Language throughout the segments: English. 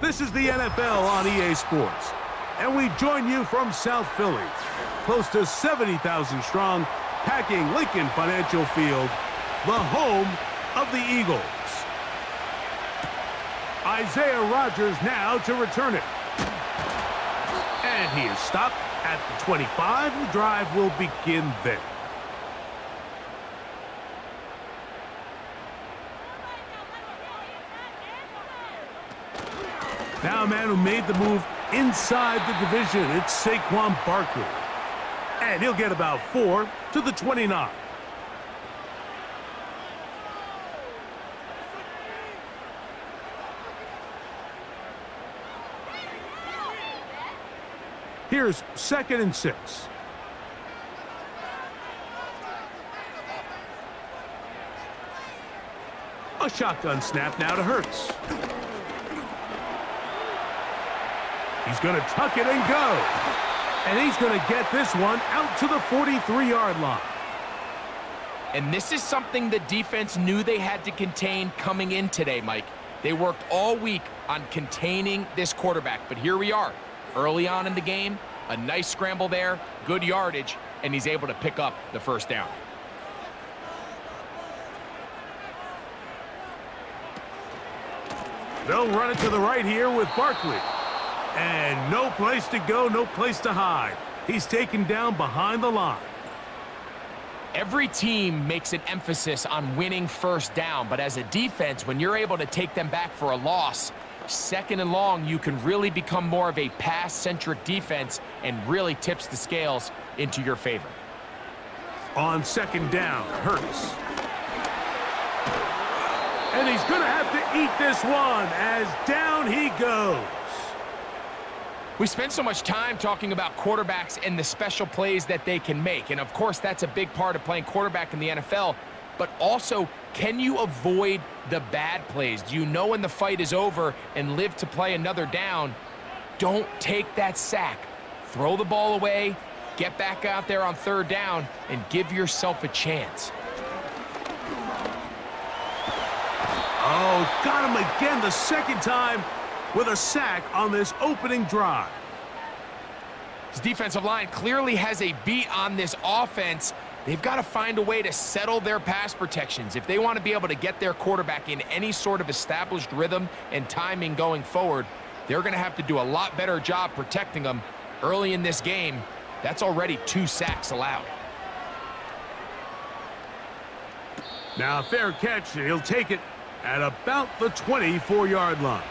This is the NFL on EA Sports, and we join you from South Philly, close to 70,000 strong, packing Lincoln Financial Field, the home of the Eagles. Isaiah Rodgers now to return it. And he is stopped at the 25. The drive will begin there. Now a man who made the move inside the division, it's Saquon Barkley. And he'll get about 4 to the 29. Here's 2nd and 6. A shotgun snap now to Hurts. He's going to tuck it and go. And he's going to get this one out to the 43-yard line. And this is something the defense knew they had to contain coming in today, Mike. They worked all week on containing this quarterback. But here we are, early on in the game, a nice scramble there, good yardage, and he's able to pick up the first down. They'll run it to the right here with Barkley. And no place to go, no place to hide. He's taken down behind the line. Every team makes an emphasis on winning first down, but as a defense, when you're able to take them back for a loss, 2nd and long, you can really become more of a pass-centric defense and really tips the scales into your favor. On 2nd down, Hurts. And he's going to have to eat this one as down he goes. We spend so much time talking about quarterbacks and the special plays that they can make. And, of course, that's a big part of playing quarterback in the NFL. But also, can you avoid the bad plays? Do you know when the fight is over and live to play another down? Don't take that sack. Throw the ball away, get back out there on 3rd down, and give yourself a chance. Oh, got him again the 2nd time with a sack on this opening drive. His defensive line clearly has a beat on this offense. They've got to find a way to settle their pass protections. If they want to be able to get their quarterback in any sort of established rhythm and timing going forward, they're going to have to do a lot better job protecting them. Early in this game, that's already 2 sacks allowed. Now a fair catch, and he'll take it at about the 24-yard line.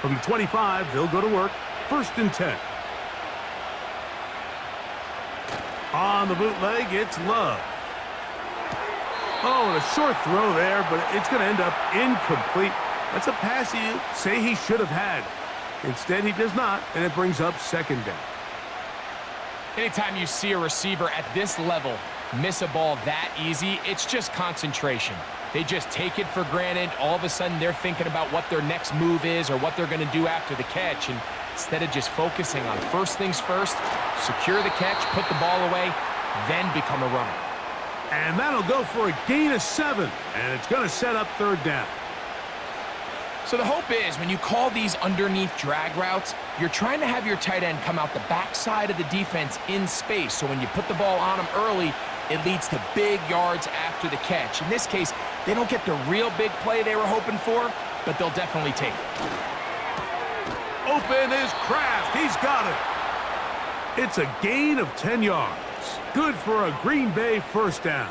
From the 25, they'll go to work. 1st and 10. On the bootleg, it's Love. Oh, and a short throw there, but it's going to end up incomplete. That's a pass you say he should have had. Instead, he does not, and it brings up 2nd down. Anytime you see a receiver at this level miss a ball that easy, it's just concentration. They just take it for granted. All of a sudden, they're thinking about what their next move is or what they're going to do after the catch. And instead of just focusing on first things first, secure the catch, put the ball away, then become a runner. And that'll go for a gain of 7, and it's going to set up 3rd down. So the hope is when you call these underneath drag routes, you're trying to have your tight end come out the backside of the defense in space. So when you put the ball on him early, it leads to big yards after the catch. In this case, they don't get the real big play they were hoping for, but they'll definitely take it. Open is Kraft. He's got it. It's a gain of 10 yards. Good for a Green Bay 1st down.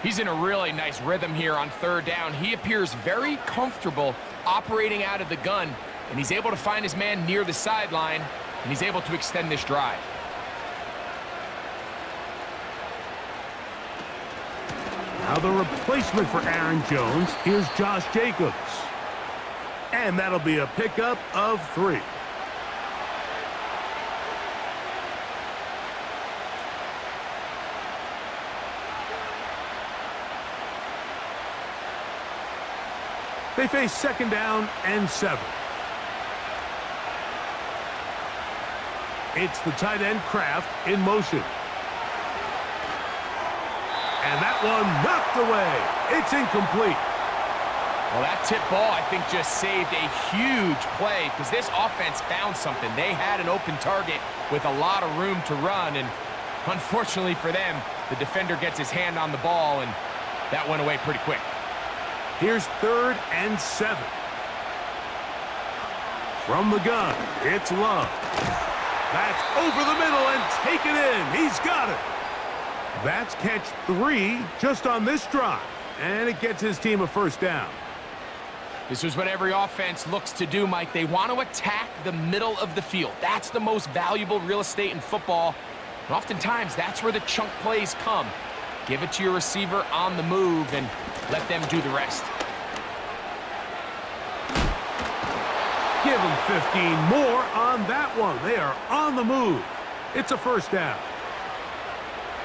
He's in a really nice rhythm here on 3rd down. He appears very comfortable operating out of the gun, and he's able to find his man near the sideline, and he's able to extend this drive. Now the replacement for Aaron Jones is Josh Jacobs. And that'll be a pickup of 3. They face 2nd down and 7. It's the tight end Kraft in motion. And that one knocked away. It's incomplete. Well, that tip ball, I think, just saved a huge play because this offense found something. They had an open target with a lot of room to run, and unfortunately for them, the defender gets his hand on the ball, and that went away pretty quick. Here's 3rd and 7. From the gun, it's Love. That's over the middle and taken in. He's got it. That's catch 3 just on this drive, and it gets his team a first down. This is what every offense looks to do, Mike. They want to attack the middle of the field. That's the most valuable real estate in football. And oftentimes, that's where the chunk plays come. Give it to your receiver on the move and let them do the rest. Give them 15 more on that one. They are on the move. It's a first down.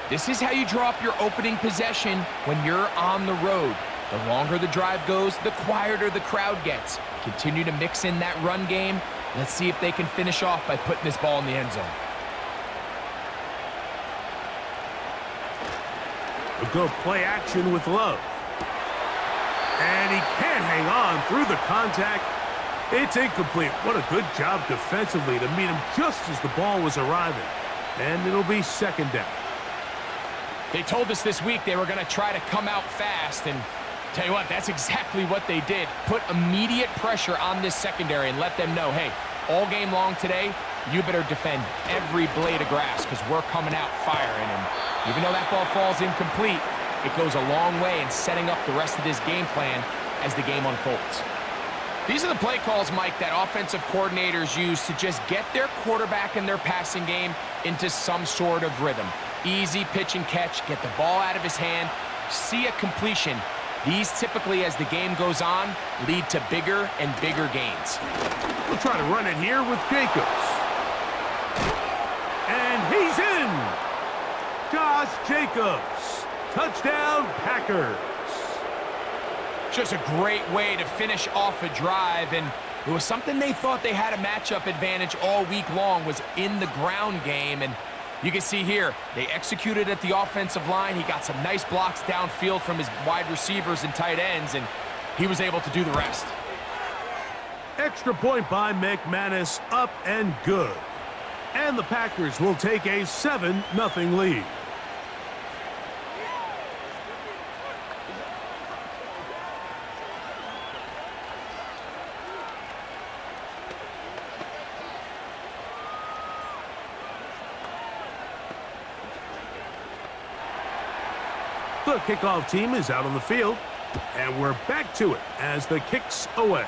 This is how you draw up your opening possession when you're on the road. The longer the drive goes, the quieter the crowd gets. Continue to mix in that run game. Let's see if they can finish off by putting this ball in the end zone. A good play action with Love. And he can't hang on through the contact. It's incomplete. What a good job defensively to meet him just as the ball was arriving. And it'll be second down. They told us this week they were going to try to come out fast, and tell you what, that's exactly what they did. Put immediate pressure on this secondary and let them know, hey, all game long today, you better defend every blade of grass because we're coming out firing. And even though that ball falls incomplete, it goes a long way in setting up the rest of this game plan as the game unfolds. These are the play calls, Mike, that offensive coordinators use to just get their quarterback and their passing game into some sort of rhythm. Easy pitch and catch, get the ball out of his hand, see a completion. These typically, as the game goes on, lead to bigger and bigger gains. We'll try to run it here with Jacobs. And he's in! Josh Jacobs. Touchdown, Packers. Just a great way to finish off a drive, and it was something they thought they had a matchup advantage all week long, was in the ground game. And you can see here, they executed at the offensive line. He got some nice blocks downfield from his wide receivers and tight ends, and he was able to do the rest. Extra point by McManus, up and good. And the Packers will take a 7-0 lead. The kickoff team is out on the field, and we're back to it as the kick's away.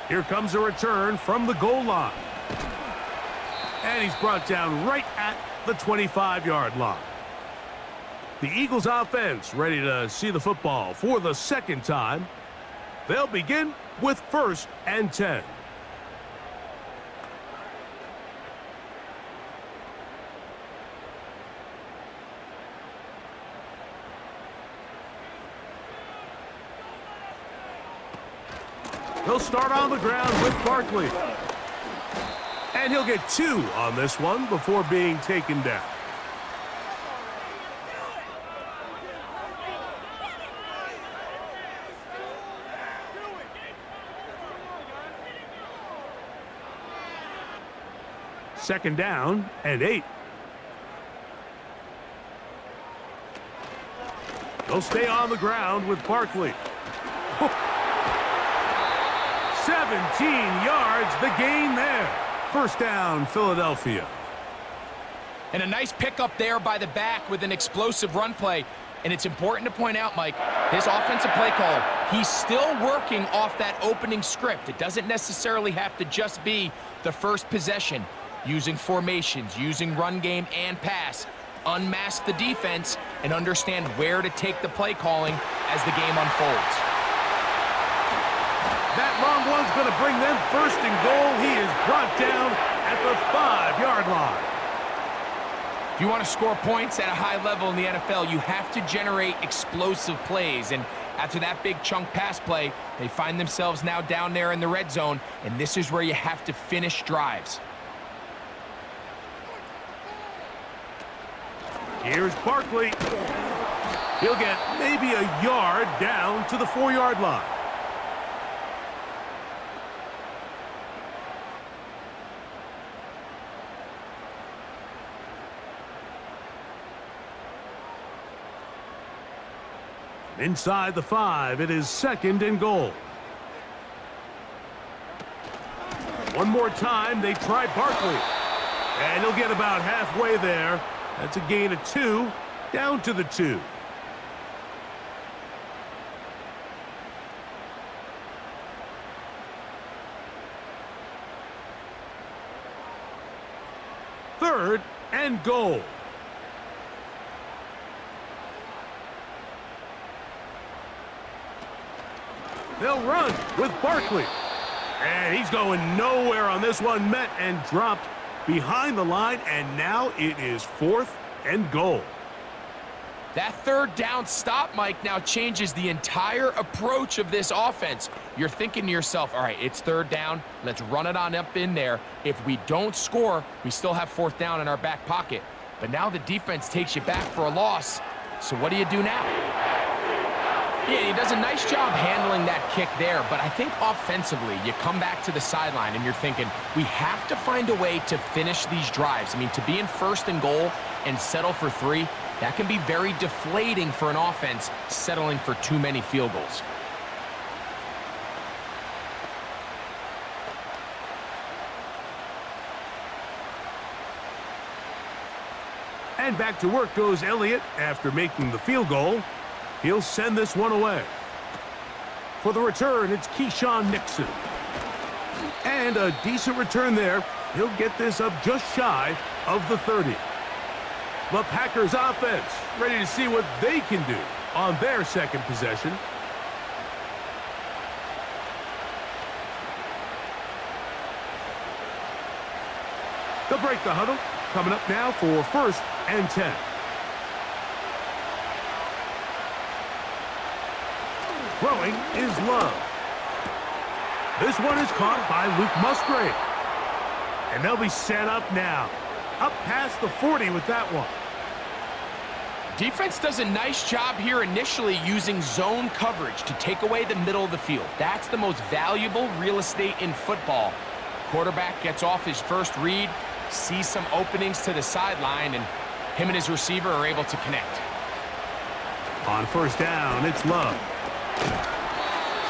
Here comes a return from the goal line. And he's brought down right at the 25-yard line. The Eagles offense ready to see the football for the second time. They'll begin with 1st and 10. He'll start on the ground with Barkley. And he'll get 2 on this one before being taken down. Second down and 8. He'll stay on the ground with Barkley. 17 yards, the gain there. First down, Philadelphia. And a nice pickup there by the back with an explosive run play. And it's important to point out, Mike, this offensive play caller, he's still working off that opening script. It doesn't necessarily have to just be the first possession. Using formations, using run game and pass. Unmask the defense and understand where to take the play calling as the game unfolds. That long one's going to bring them first and goal. He is brought down at the 5-yard line. If you want to score points at a high level in the NFL, you have to generate explosive plays. And after that big chunk pass play, they find themselves now down there in the red zone, and this is where you have to finish drives. Here's Barkley. He'll get maybe a yard down to the 4-yard line. Inside the 5, it is 2nd and goal. One more time, they try Barkley. And he'll get about halfway there. That's a gain of 2, down to the 2. Third and goal. They'll run with Barkley. And he's going nowhere on this one. Met and dropped behind the line. And now it is 4th and goal. That 3rd down stop, Mike, now changes the entire approach of this offense. You're thinking to yourself, all right, it's 3rd down. Let's run it on up in there. If we don't score, we still have 4th down in our back pocket. But now the defense takes you back for a loss. So what do you do now? Yeah, he does a nice job handling that kick there, but I think offensively, you come back to the sideline and you're thinking, we have to find a way to finish these drives. I mean, to be in 1st and goal and settle for 3, that can be very deflating for an offense settling for too many field goals. And back to work goes Elliott after making the field goal. He'll send this one away. For the return, it's Keyshawn Nixon. And a decent return there. He'll get this up just shy of the 30. The Packers offense ready to see what they can do on their 2nd possession. They'll break the huddle. Coming up now for 1st and 10. Throwing is Love. This one is caught by Luke Musgrave. And they'll be set up now. Up past the 40 with that one. Defense does a nice job here initially using zone coverage to take away the middle of the field. That's the most valuable real estate in football. Quarterback gets off his first read, sees some openings to the sideline, and him and his receiver are able to connect. On 1st down, it's Love.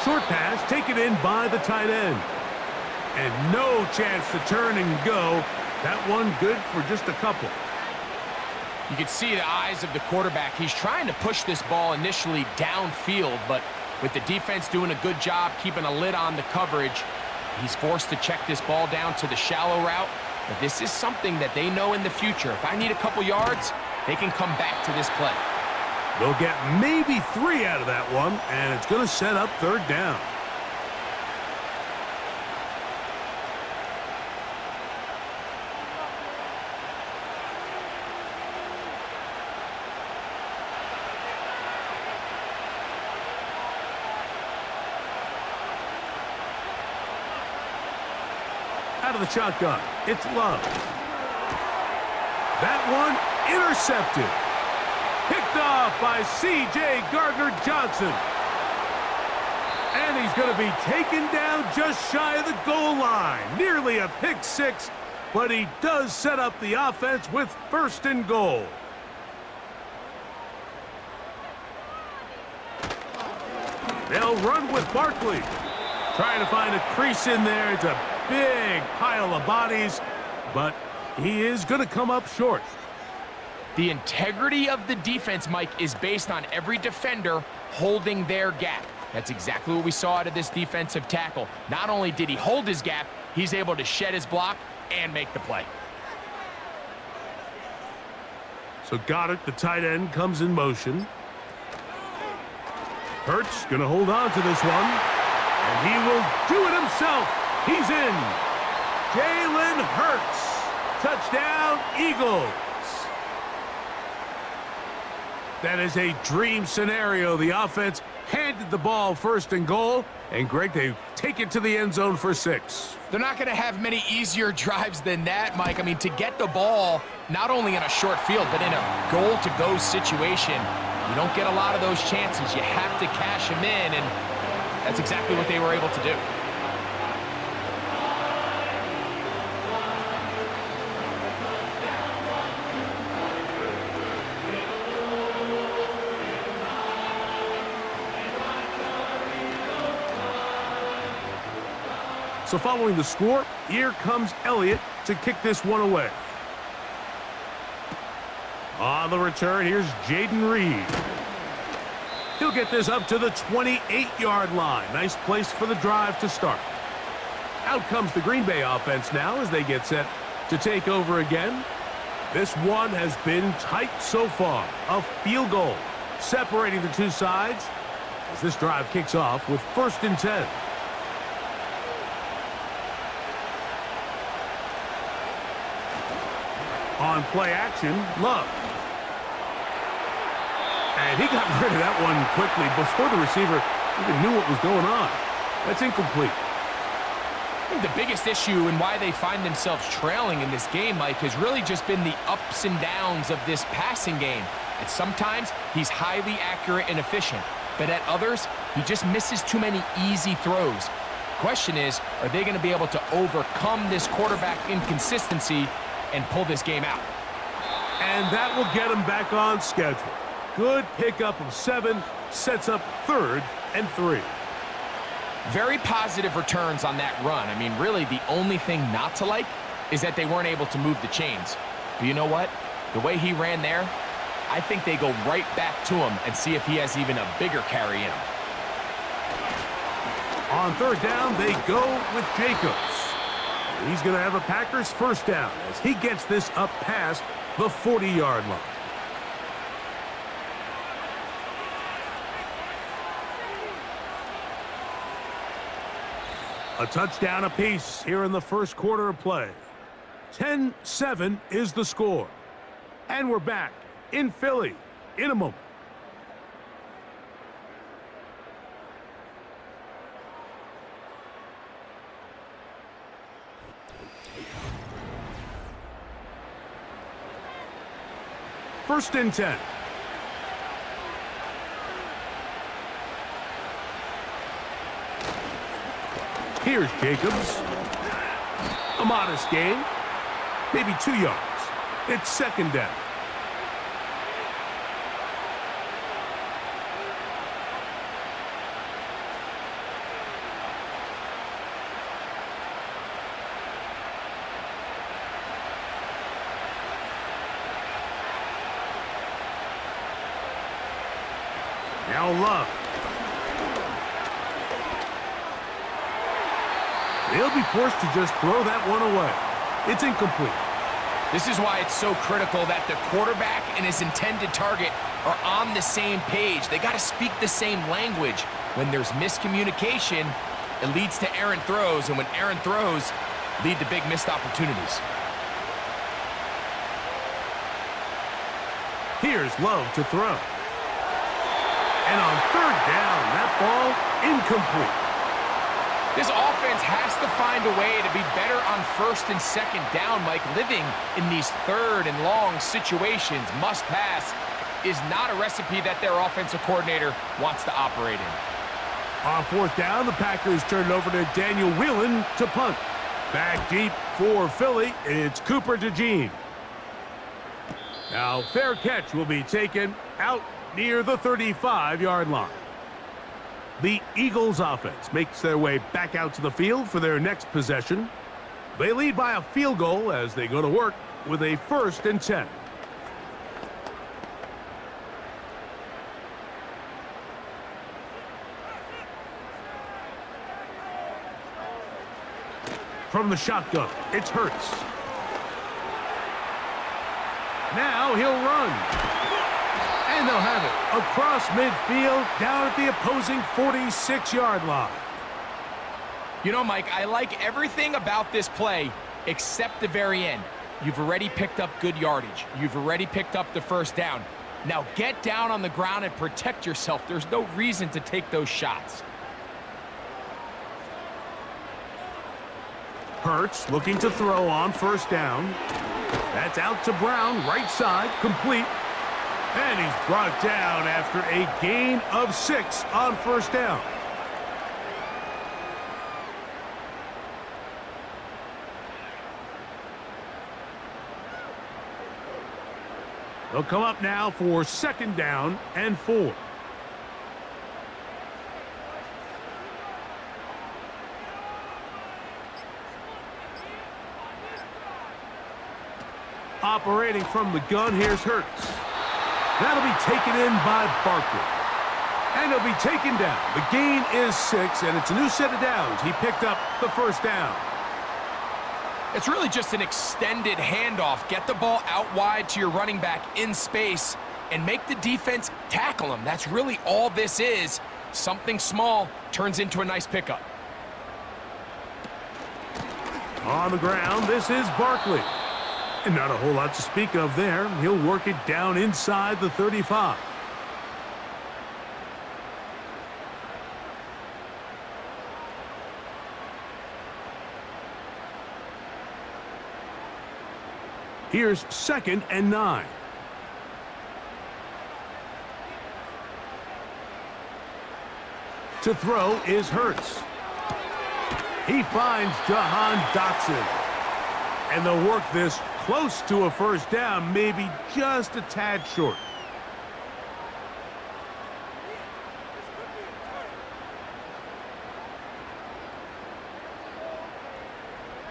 Short pass taken in by the tight end. And no chance to turn and go. That one good for just a couple. You can see the eyes of the quarterback. He's trying to push this ball initially downfield, but with the defense doing a good job keeping a lid on the coverage, he's forced to check this ball down to the shallow route. But this is something that they know in the future. If I need a couple yards, they can come back to this play. They'll get maybe 3 out of that one, and it's going to set up 3rd down. Out of the shotgun, it's Love. That one intercepted. Picked off by C.J. Gardner-Johnson. And he's going to be taken down just shy of the goal line. Nearly a pick 6, but he does set up the offense with 1st and goal. They'll run with Barkley. Trying to find a crease in there. It's a big pile of bodies, but he is going to come up short. The integrity of the defense, Mike, is based on every defender holding their gap. That's exactly what we saw out of this defensive tackle. Not only did he hold his gap, he's able to shed his block and make the play. So Goddard, the tight end, comes in motion. Hurts going to hold on to this one, and he will do it himself. He's in. Jalen Hurts. Touchdown, Eagles. That is a dream scenario. The offense handed the ball first and goal, and Greg, they take it to the end zone for 6. They're not going to have many easier drives than that, Mike. I mean, to get the ball, not only in a short field, but in a goal-to-go situation, you don't get a lot of those chances. You have to cash them in, and that's exactly what they were able to do. So following the score, here comes Elliott to kick this one away. On the return, here's Jaden Reed. He'll get this up to the 28-yard line. Nice place for the drive to start. Out comes the Green Bay offense now as they get set to take over again. This one has been tight so far. A field goal separating the two sides as this drive kicks off with 1st and 10. On play action, Love. And he got rid of that one quickly before the receiver even knew what was going on. That's incomplete. I think the biggest issue and why they find themselves trailing in this game, Mike, has really just been the ups and downs of this passing game. And sometimes he's highly accurate and efficient, but at others, he just misses too many easy throws. Question is, are they going to be able to overcome this quarterback inconsistency and pull this game out? And that will get him back on schedule. Good pickup of 7, sets up 3rd and 3. Very positive returns on that run. I mean, really, the only thing not to like is that they weren't able to move the chains. But you know what? The way he ran there, I think they go right back to him and see if he has even a bigger carry in him. On 3rd down, they go with Jacobs. He's going to have a Packers 1st down as he gets this up past the 40-yard line. A touchdown apiece here in the first quarter of play. 10-7 is the score. And we're back in Philly in a moment. First and 10. Here's Jacobs. A modest gain. Maybe 2 yards. It's 2nd down. Now Love. He'll be forced to just throw that one away. It's incomplete. This is why it's so critical that the quarterback and his intended target are on the same page. They got to speak the same language. When there's miscommunication, it leads to errant throws, and when errant throws lead to big missed opportunities. Here's Love to throw. And on 3rd down, that ball incomplete. This offense has to find a way to be better on 1st and 2nd down, Mike. Living in these 3rd and long situations, must pass, is not a recipe that their offensive coordinator wants to operate in. On 4th down, the Packers turn it over to Daniel Whelan to punt. Back deep for Philly, it's Cooper DeJean. Now, fair catch will be taken out near the 35-yard line. The Eagles offense makes their way back out to the field for their next possession. They lead by a field goal as they go to work with a 1st and 10. From the shotgun, it's Hurts. Now he'll run. And they'll have it across midfield down at the opposing 46-yard line. You know, Mike, I like everything about this play except the very end. You've already picked up good yardage. You've already picked up the 1st down. Now get down on the ground and protect yourself. There's no reason to take those shots. Hurts looking to throw on first down. That's out to Brown, right side, complete. And he's brought down after a gain of 6 on first down. They'll come up now for 2nd down and 4. Operating from the gun, here's Hurts. That'll be taken in by Barkley. And he'll be taken down. The gain is 6, and it's a new set of downs. He picked up the first down. It's really just an extended handoff. Get the ball out wide to your running back in space and make the defense tackle him. That's really all this is. Something small turns into a nice pickup. On the ground, this is Barkley. And not a whole lot to speak of there. He'll work it down inside the 35. Here's 2nd and 9. To throw is Hurts. He finds Jahan Dotson. And they'll work this close to a first down, maybe just a tad short.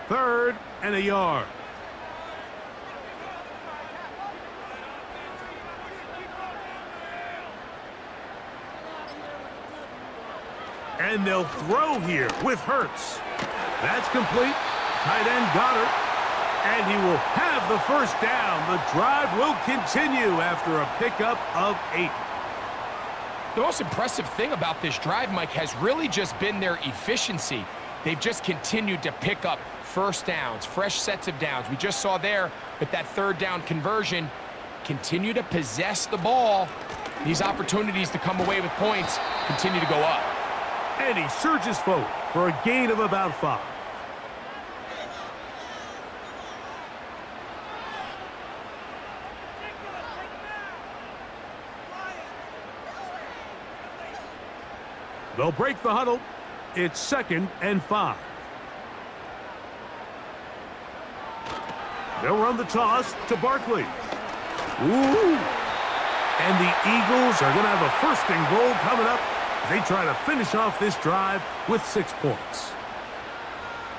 Third and a yard. And they'll throw here with Hurts. That's complete. Tight end Goddard. And he will have the first down. The drive will continue after a pickup of 8. The most impressive thing about this drive, Mike, has really just been their efficiency. They've just continued to pick up first downs, fresh sets of downs. We just saw there with that 3rd down conversion. Continue to possess the ball. These opportunities to come away with points continue to go up. And he surges forward for a gain of about 5. They'll break the huddle. It's 2nd and 5. They'll run the toss to Barkley. Ooh. And the Eagles are going to have a 1st and goal coming up. They try to finish off this drive with 6 points.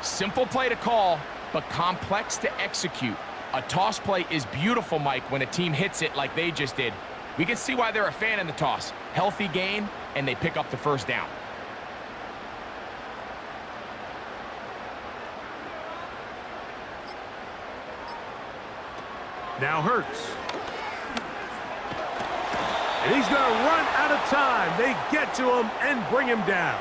Simple play to call, but complex to execute. A toss play is beautiful, Mike, when a team hits it like they just did. We can see why they're a fan in the toss. Healthy gain, and they pick up the first down. Now Hurts. And he's going to run out of time. They get to him and bring him down.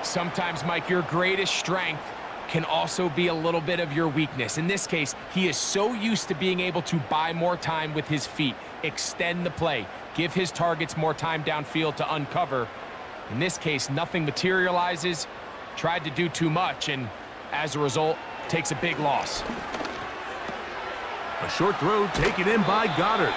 Sometimes, Mike, your greatest strength can also be a little bit of your weakness. In this case, he is so used to being able to buy more time with his feet, extend the play, give his targets more time downfield to uncover. In this case, nothing materializes, tried to do too much, and as a result, takes a big loss. A short throw taken in by Goddard.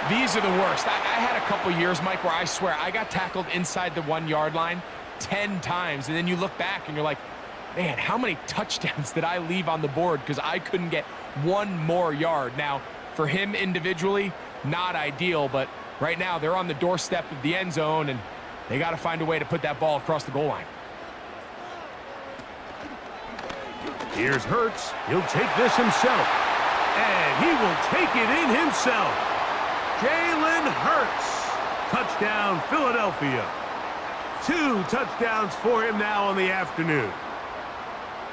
These are the worst. I had a couple years, Mike, where I swear I got tackled inside the 1-yard line 10 times, and then you look back and you're like, man, how many touchdowns did I leave on the board because I couldn't get one more yard? Now, for him individually, not ideal, but right now they're on the doorstep of the end zone, and they got to find a way to put that ball across the goal line. Here's Hurts. He'll take this himself. And he will take it in himself. Jalen Hurts. Touchdown, Philadelphia. 2 touchdowns for him now on the afternoon.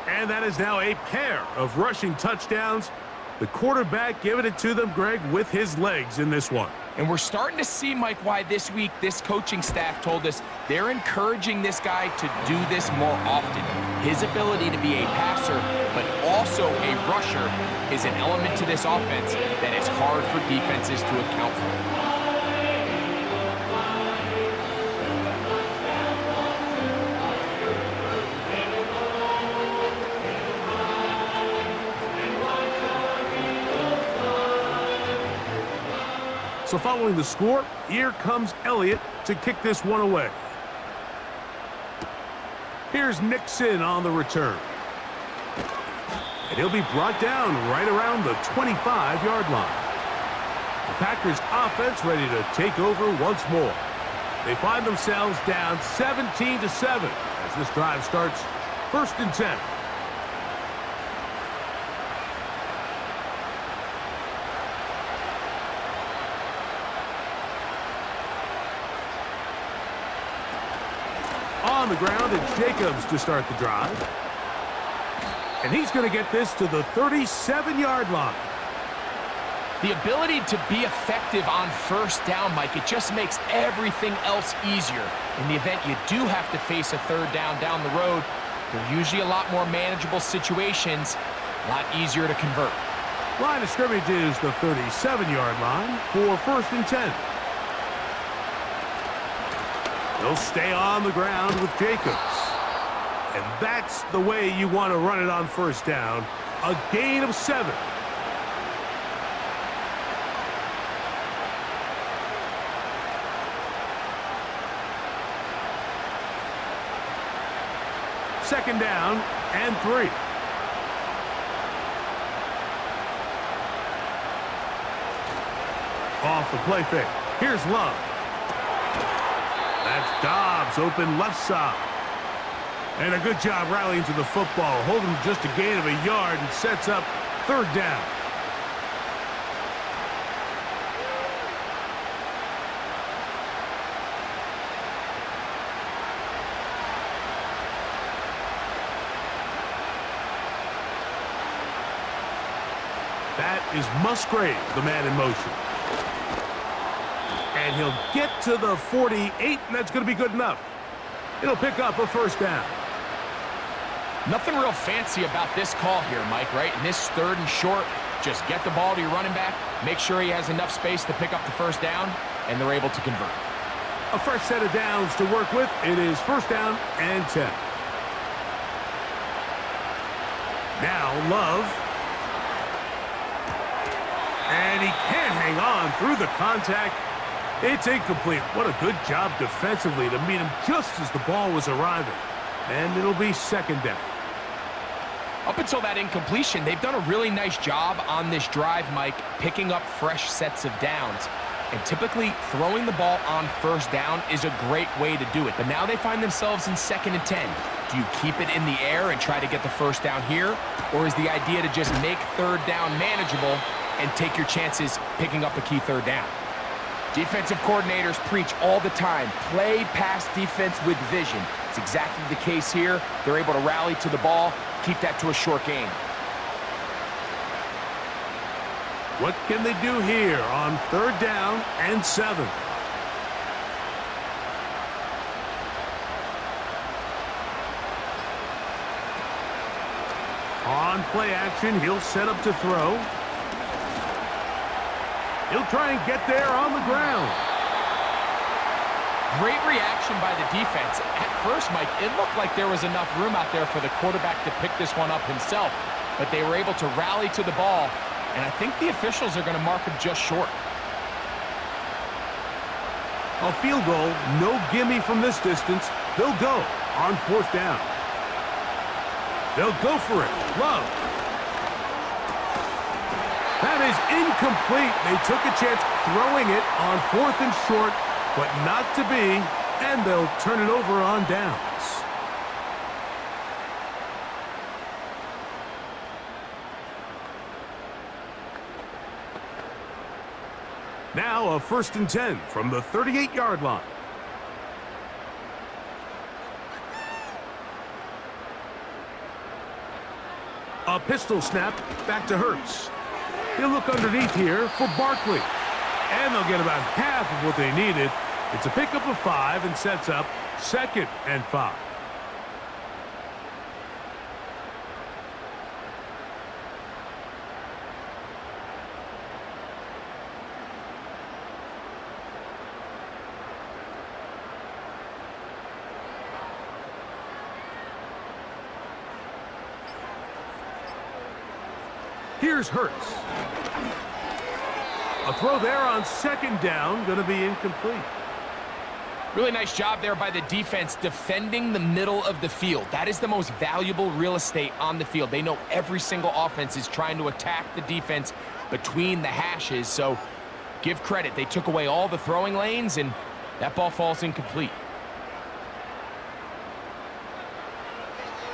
And that is now a pair of rushing touchdowns. The quarterback giving it to them, Greg, with his legs in this one. And we're starting to see, Mike, why this week this coaching staff told us they're encouraging this guy to do this more often. His ability to be a passer, but also a rusher, is an element to this offense that is hard for defenses to account for. So following the score, here comes Elliott to kick this one away. Here's Nixon on the return. And he'll be brought down right around the 25-yard line. The Packers offense ready to take over once more. They find themselves down 17-7 as this drive starts 1st and 10. On the ground, it's Jacobs to start the drive. And he's going to get this to the 37-yard line. The ability to be effective on 1st down, Mike, it just makes everything else easier. In the event you do have to face a 3rd down the road, they're usually a lot more manageable situations, a lot easier to convert. Line of scrimmage is the 37-yard line for 1st and 10. They'll stay on the ground with Jacobs. And that's the way you want to run it on 1st down. A gain of 7. Second down and 3. Off the play fake. Here's Love. That's Dobbs open left side. And a good job rallying to the football, holding just a gain of a yard and sets up 3rd down. That is Musgrave, the man in motion. And he'll get to the 48, and that's going to be good enough. It'll pick up a 1st down. Nothing real fancy about this call here, Mike, right? In this 3rd and short, just get the ball to your running back, make sure he has enough space to pick up the 1st down, and they're able to convert. A fresh set of downs to work with. It is 1st down and 10. Now Love. And he can't hang on through the contact. It's incomplete. What a good job defensively to meet him just as the ball was arriving. And it'll be 2nd down. Up until that incompletion, they've done a really nice job on this drive, Mike, picking up fresh sets of downs. And typically, throwing the ball on 1st down is a great way to do it. But now they find themselves in 2nd and 10. Do you keep it in the air and try to get the 1st down here? Or is the idea to just make 3rd down manageable and take your chances picking up a key 3rd down? Defensive coordinators preach all the time, play pass defense with vision. It's exactly the case here. They're able to rally to the ball, keep that to a short gain. What can they do here on 3rd down and 7? On play action, he'll set up to throw. He'll try and get there on the ground. Great reaction by the defense. At first, Mike, it looked like there was enough room out there for the quarterback to pick this one up himself, but they were able to rally to the ball, and I think the officials are going to mark him just short. A field goal, no gimme from this distance. They'll go on 4th down. They'll go for it. Love. That is incomplete. They took a chance throwing it on 4th and short, but not to be, and they'll turn it over on downs. Now a 1st and 10 from the 38-yard line. A pistol snap back to Hurts. He'll look underneath here for Barkley. And they'll get about half of what they needed. It's a pickup of 5 and sets up 2nd and 5. Here's Hurts. A throw there on 2nd down, going to be incomplete. Really nice job there by the defense defending the middle of the field. That is the most valuable real estate on the field. They know every single offense is trying to attack the defense between the hashes, so give credit. They took away all the throwing lanes, and that ball falls incomplete.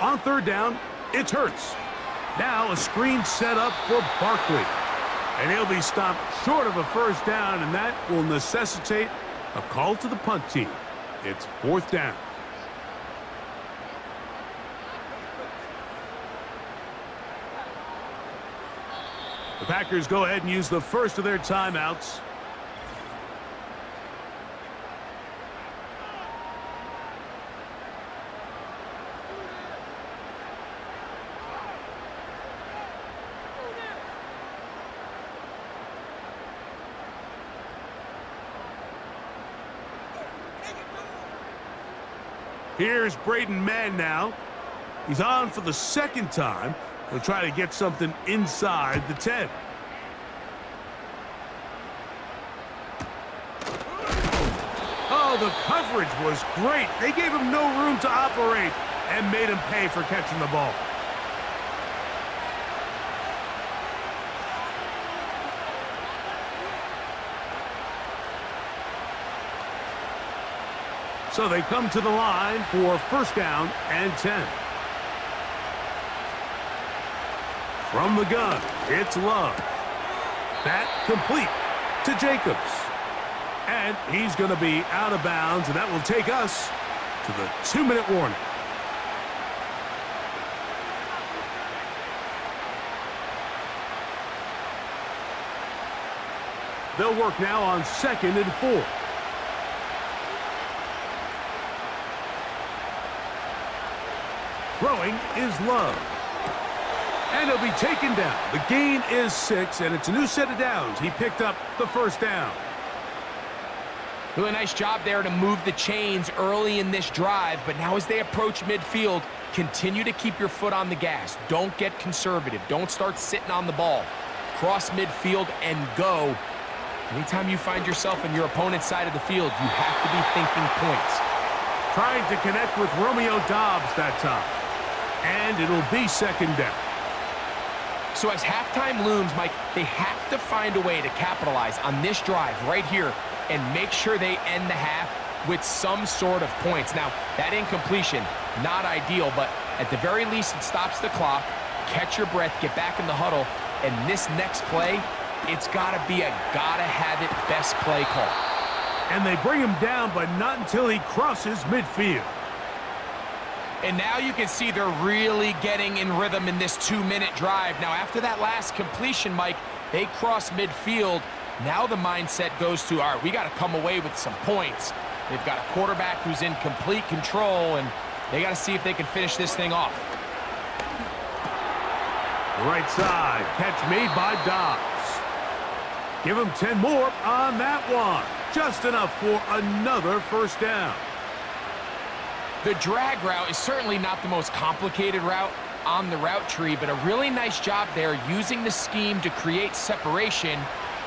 On 3rd down, it's Hurts. Now a screen set up for Barkley. And he'll be stopped short of a 1st down, and that will necessitate a call to the punt team. It's 4th down. The Packers go ahead and use the first of their timeouts. Here's Braden Mann now. He's on for the 2nd time. He'll try to get something inside the 10. Oh, the coverage was great. They gave him no room to operate and made him pay for catching the ball. So they come to the line for 1st down and 10. From the gun, it's Love. That complete to Jacobs. And he's going to be out of bounds, and that will take us to the 2-minute warning. They'll work now on 2nd and 4. Throwing is Love. And he'll be taken down. The gain is 6, and it's a new set of downs. He picked up the 1st down. Really nice job there to move the chains early in this drive, but now as they approach midfield, continue to keep your foot on the gas. Don't get conservative. Don't start sitting on the ball. Cross midfield and go. Anytime you find yourself in your opponent's side of the field, you have to be thinking points. Trying to connect with Romeo Doubs that time. And it'll be 2nd down. So as halftime looms, Mike, they have to find a way to capitalize on this drive right here and make sure they end the half with some sort of points. Now, that incompletion, not ideal, but at the very least, it stops the clock. Catch your breath, get back in the huddle, and this next play, it's got to be a gotta-have-it best play call. And they bring him down, but not until he crosses midfield. And now you can see they're really getting in rhythm in this 2-minute drive. Now, after that last completion, Mike, they cross midfield. Now the mindset goes to, all right, we got to come away with some points. They've got a quarterback who's in complete control, and they got to see if they can finish this thing off. Right side, catch made by Dobbs. Give him 10 more on that one. Just enough for another 1st down. The drag route is certainly not the most complicated route on the route tree, but a really nice job there using the scheme to create separation.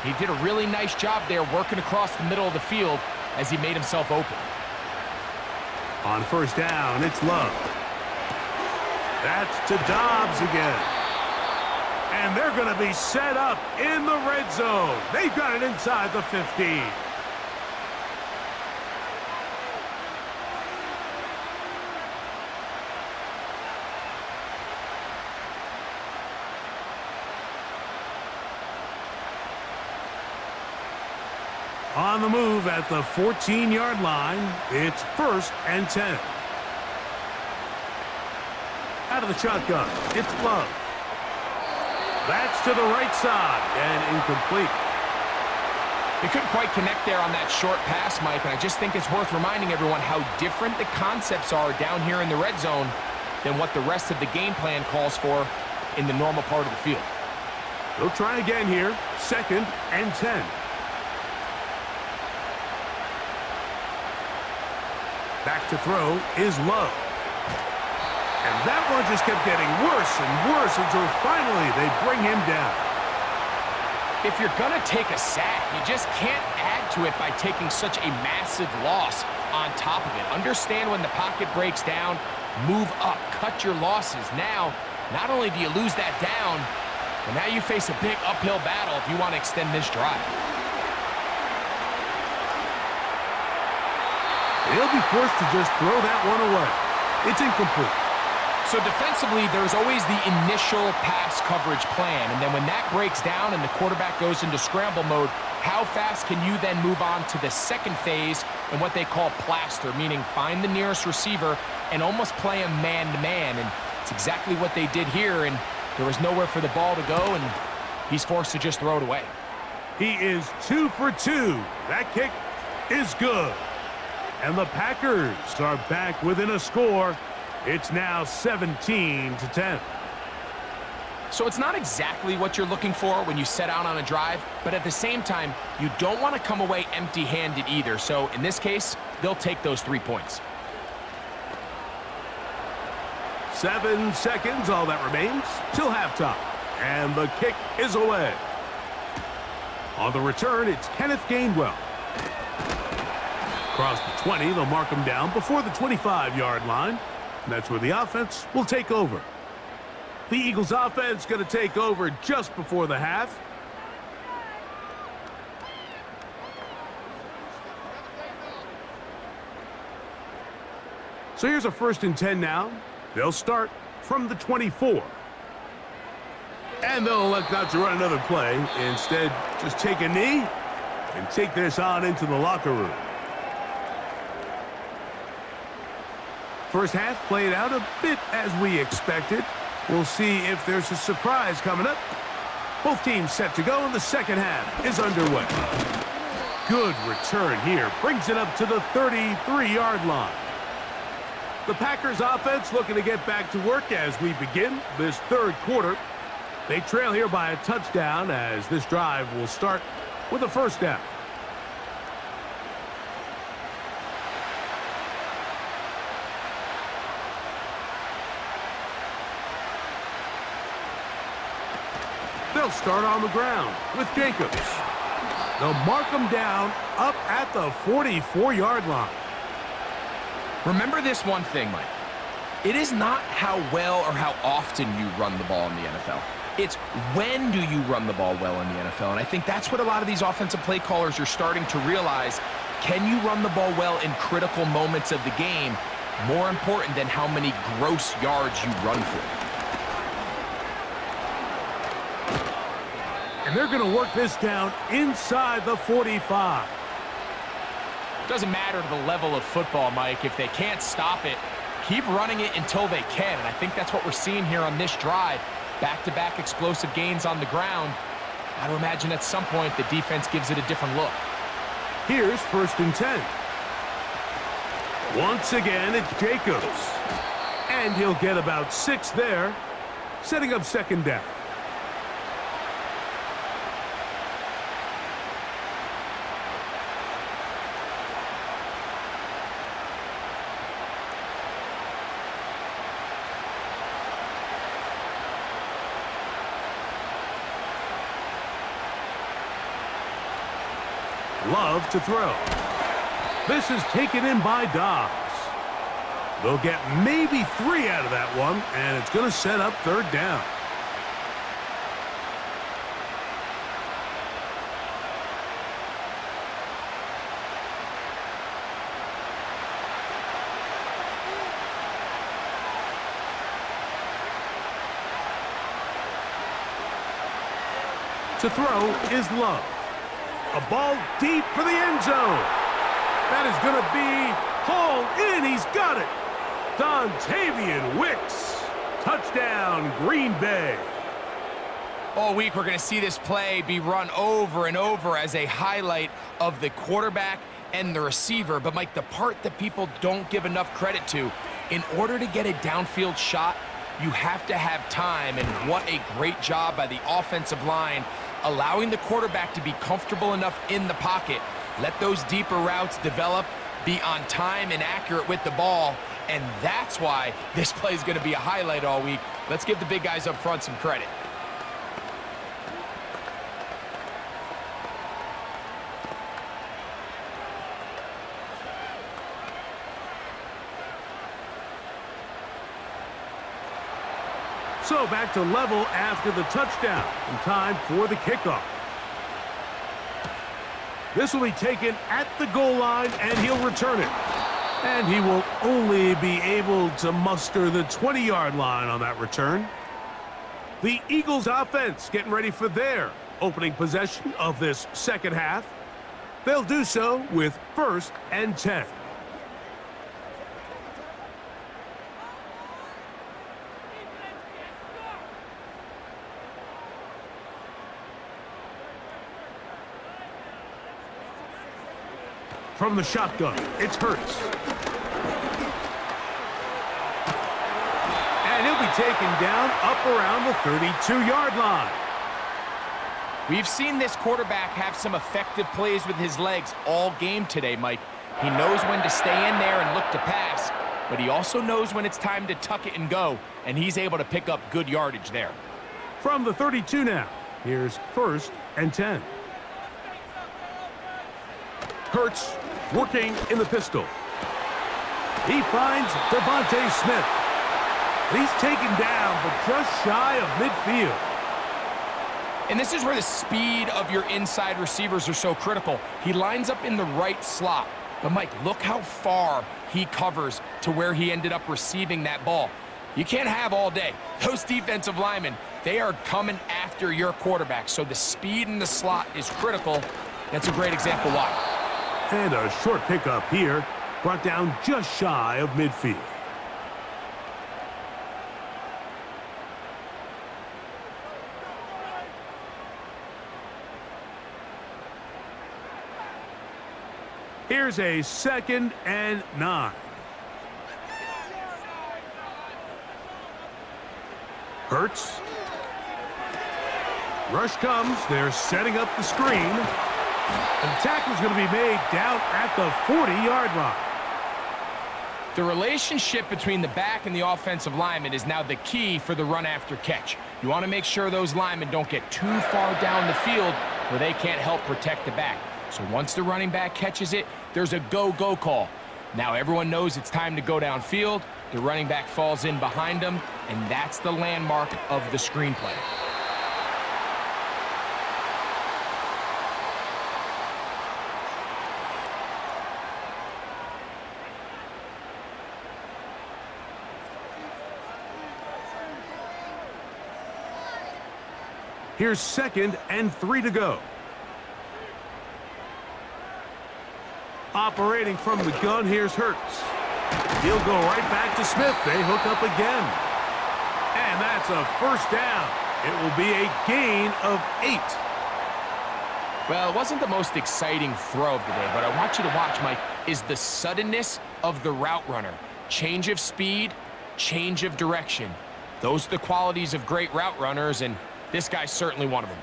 He did a really nice job there working across the middle of the field as he made himself open. On 1st down, it's Love. That's to Dobbs again. And they're going to be set up in the red zone. They've got it inside the 15. On the move at the 14-yard line, it's 1st and 10. Out of the shotgun, it's Love. That's to the right side and incomplete. They couldn't quite connect there on that short pass, Mike, and I just think it's worth reminding everyone how different the concepts are down here in the red zone than what the rest of the game plan calls for in the normal part of the field. They'll try again here, 2nd and 10. Back to throw is Love. And that one just kept getting worse and worse until finally they bring him down. If you're going to take a sack, you just can't add to it by taking such a massive loss on top of it. Understand when the pocket breaks down, move up, cut your losses. Now, not only do you lose that down, but now you face a big uphill battle if you want to extend this drive. They'll be forced to just throw that one away. It's incomplete. So defensively, there's always the initial pass coverage plan, and then when that breaks down and the quarterback goes into scramble mode, how fast can you then move on to the second phase and what they call plaster, meaning find the nearest receiver and almost play him man-to-man, and it's exactly what they did here, and there was nowhere for the ball to go, and he's forced to just throw it away. He is 2 for 2. That kick is good. And the Packers are back within a score. It's now 17-10. So it's not exactly what you're looking for when you set out on a drive, but at the same time, you don't want to come away empty-handed either. So in this case, they'll take those 3 points. 7 seconds, all that remains, till halftime. And the kick is away. On the return, it's Kenneth Gainwell. Across the 20, they'll mark him down before the 25-yard line. And that's where the offense will take over. The Eagles offense going to take over just before the half. So here's a 1st and 10 now. They'll start from the 24. And they'll elect not to run another play. Instead, just take a knee and take this on into the locker room. First half played out a bit as we expected. We'll see if there's a surprise coming up. Both teams set to go, and the second half is underway. Good return here. Brings it up to the 33-yard line. The Packers offense looking to get back to work as we begin this 3rd quarter. They trail here by a touchdown as this drive will start with a 1st down. They'll start on the ground with Jacobs. They'll mark him down up at the 44-yard line. Remember this one thing, Mike. It is not how well or how often you run the ball in the NFL. It's when do you run the ball well in the NFL. And I think that's what a lot of these offensive play callers are starting to realize. Can you run the ball well in critical moments of the game? More important than how many gross yards you run for. And they're going to work this down inside the 45. Doesn't matter the level of football, Mike. If they can't stop it, keep running it until they can. And I think that's what we're seeing here on this drive. Back-to-back explosive gains on the ground. I would imagine at some point the defense gives it a different look. Here's 1st and 10. Once again, it's Jacobs. And he'll get about 6 there, setting up 2nd down. Love to throw. This is taken in by Dobbs. They'll get maybe 3 out of that one, and it's going to set up 3rd down. To throw is Love. A ball deep for the end zone. That is going to be hauled in. He's got it. Dontavian Wicks. Touchdown, Green Bay. All week, we're going to see this play be run over and over as a highlight of the quarterback and the receiver. But, Mike, the part that people don't give enough credit to, in order to get a downfield shot, you have to have time. And what a great job by the offensive line, allowing the quarterback to be comfortable enough in the pocket. Let those deeper routes develop, be on time and accurate with the ball. And that's why this play is going to be a highlight all week. Let's give the big guys up front some credit. So back to level after the touchdown, and time for the kickoff. This will be taken at the goal line, and he'll return it. And he will only be able to muster the 20-yard line on that return. The Eagles offense getting ready for their opening possession of this second half. They'll do so with 1st and 10. From the shotgun, it's Hurts. And he'll be taken down up around the 32-yard line. We've seen this quarterback have some effective plays with his legs all game today, Mike. He knows when to stay in there and look to pass, but he also knows when it's time to tuck it and go, and he's able to pick up good yardage there. From the 32 now, here's 1st and 10. Hurts working in the pistol. He finds Devontae Smith. He's taken down, but just shy of midfield. And this is where the speed of your inside receivers are so critical. He lines up in the right slot. But, Mike, look how far he covers to where he ended up receiving that ball. You can't have all day. Those defensive linemen, they are coming after your quarterback. So the speed in the slot is critical. That's a great example why. And a short pickup here, brought down just shy of midfield. Here's a 2nd and 9. Hurts. Rush comes. They're setting up the screen. And the tackle's going to be made down at the 40-yard line. The relationship between the back and the offensive lineman is now the key for the run after catch. You want to make sure those linemen don't get too far down the field where they can't help protect the back. So once the running back catches it, there's a go-go call. Now everyone knows it's time to go downfield. The running back falls in behind them, and that's the landmark of the screenplay. Here's 2nd and 3 to go. Operating from the gun, here's Hurts. He'll go right back to Smith. They hook up again. And that's a 1st down. It will be a gain of 8. Well, it wasn't the most exciting throw of the day, but I want you to watch, Mike, is the suddenness of the route runner. Change of speed, change of direction. Those are the qualities of great route runners, and this guy's certainly one of them.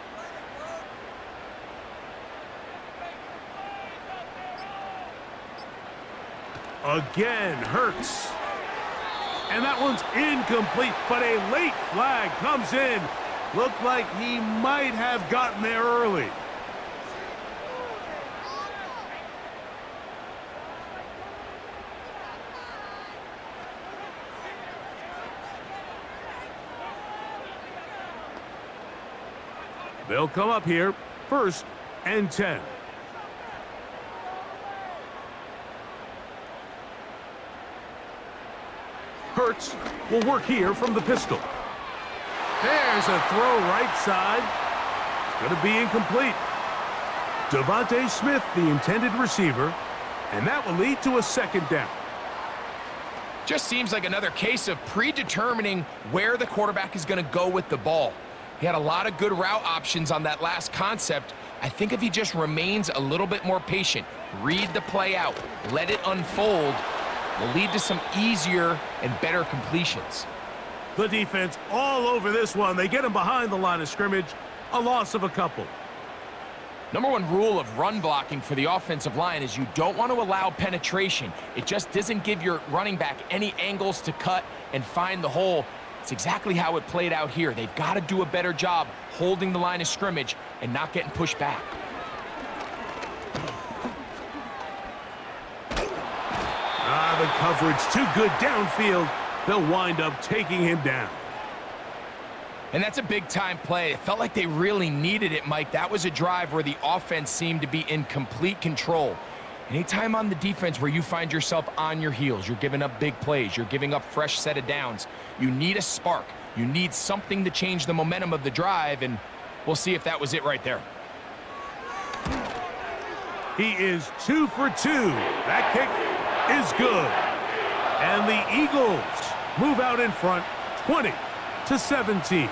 Again, Hurts. And that one's incomplete, but a late flag comes in. Looked like he might have gotten there early. They'll come up here, 1st and 10. Hurts will work here from the pistol. There's a throw right side. It's going to be incomplete. Devontae Smith, the intended receiver, and that will lead to a 2nd down. Just seems like another case of predetermining where the quarterback is going to go with the ball. He had a lot of good route options on that last concept. I think if he just remains a little bit more patient, read the play out, let it unfold, will lead to some easier and better completions. The defense all over this one. They get him behind the line of scrimmage. A loss of a couple. Number one rule of run blocking for the offensive line is you don't want to allow penetration. It just doesn't give your running back any angles to cut and find the hole. It's exactly how it played out here. They've got to do a better job holding the line of scrimmage and not getting pushed back. The coverage too good downfield. They'll wind up taking him down. And that's a big-time play. It felt like they really needed it, Mike. That was a drive where the offense seemed to be in complete control. Anytime on the defense where you find yourself on your heels, you're giving up big plays, you're giving up fresh set of downs, you need a spark. You need something to change the momentum of the drive, and we'll see if that was it right there. He is 2 for 2. That kick is good. And the Eagles move out in front, 20-17.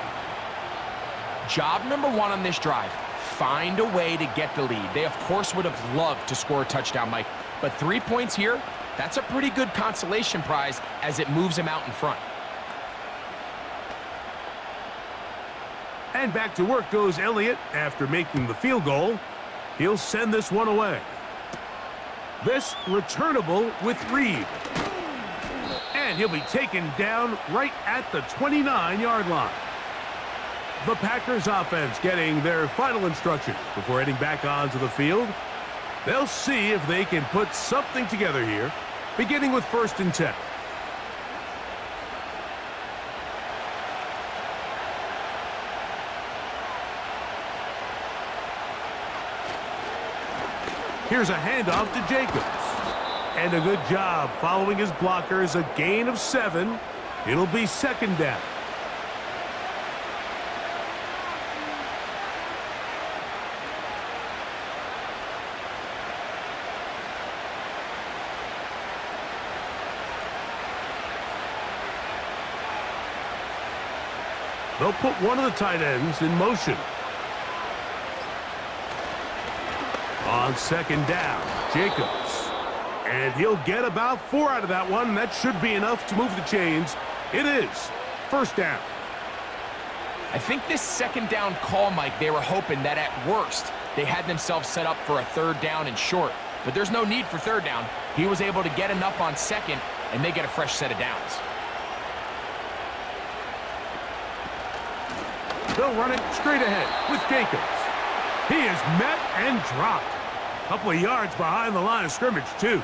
Job number one on this drive, find a way to get the lead. They, of course, would have loved to score a touchdown, Mike, but 3 points here, that's a pretty good consolation prize as it moves him out in front. And back to work goes Elliott after making the field goal. He'll send this one away. This returnable with Reed. And he'll be taken down right at the 29-yard line. The Packers offense getting their final instructions before heading back onto the field. They'll see if they can put something together here, beginning with 1st and 10. Here's a handoff to Jacobs. And a good job following his blockers, a gain of 7. It'll be 2nd down. They'll put one of the tight ends in motion. On 2nd down, Jacobs. And he'll get about 4 out of that one. That should be enough to move the chains. It is 1st down. I think this 2nd down call, Mike, they were hoping that at worst they had themselves set up for a 3rd down and short. But there's no need for 3rd down. He was able to get enough on 2nd, and they get a fresh set of downs. They'll run it straight ahead with Jacobs. He is met and dropped. A couple of yards behind the line of scrimmage, too.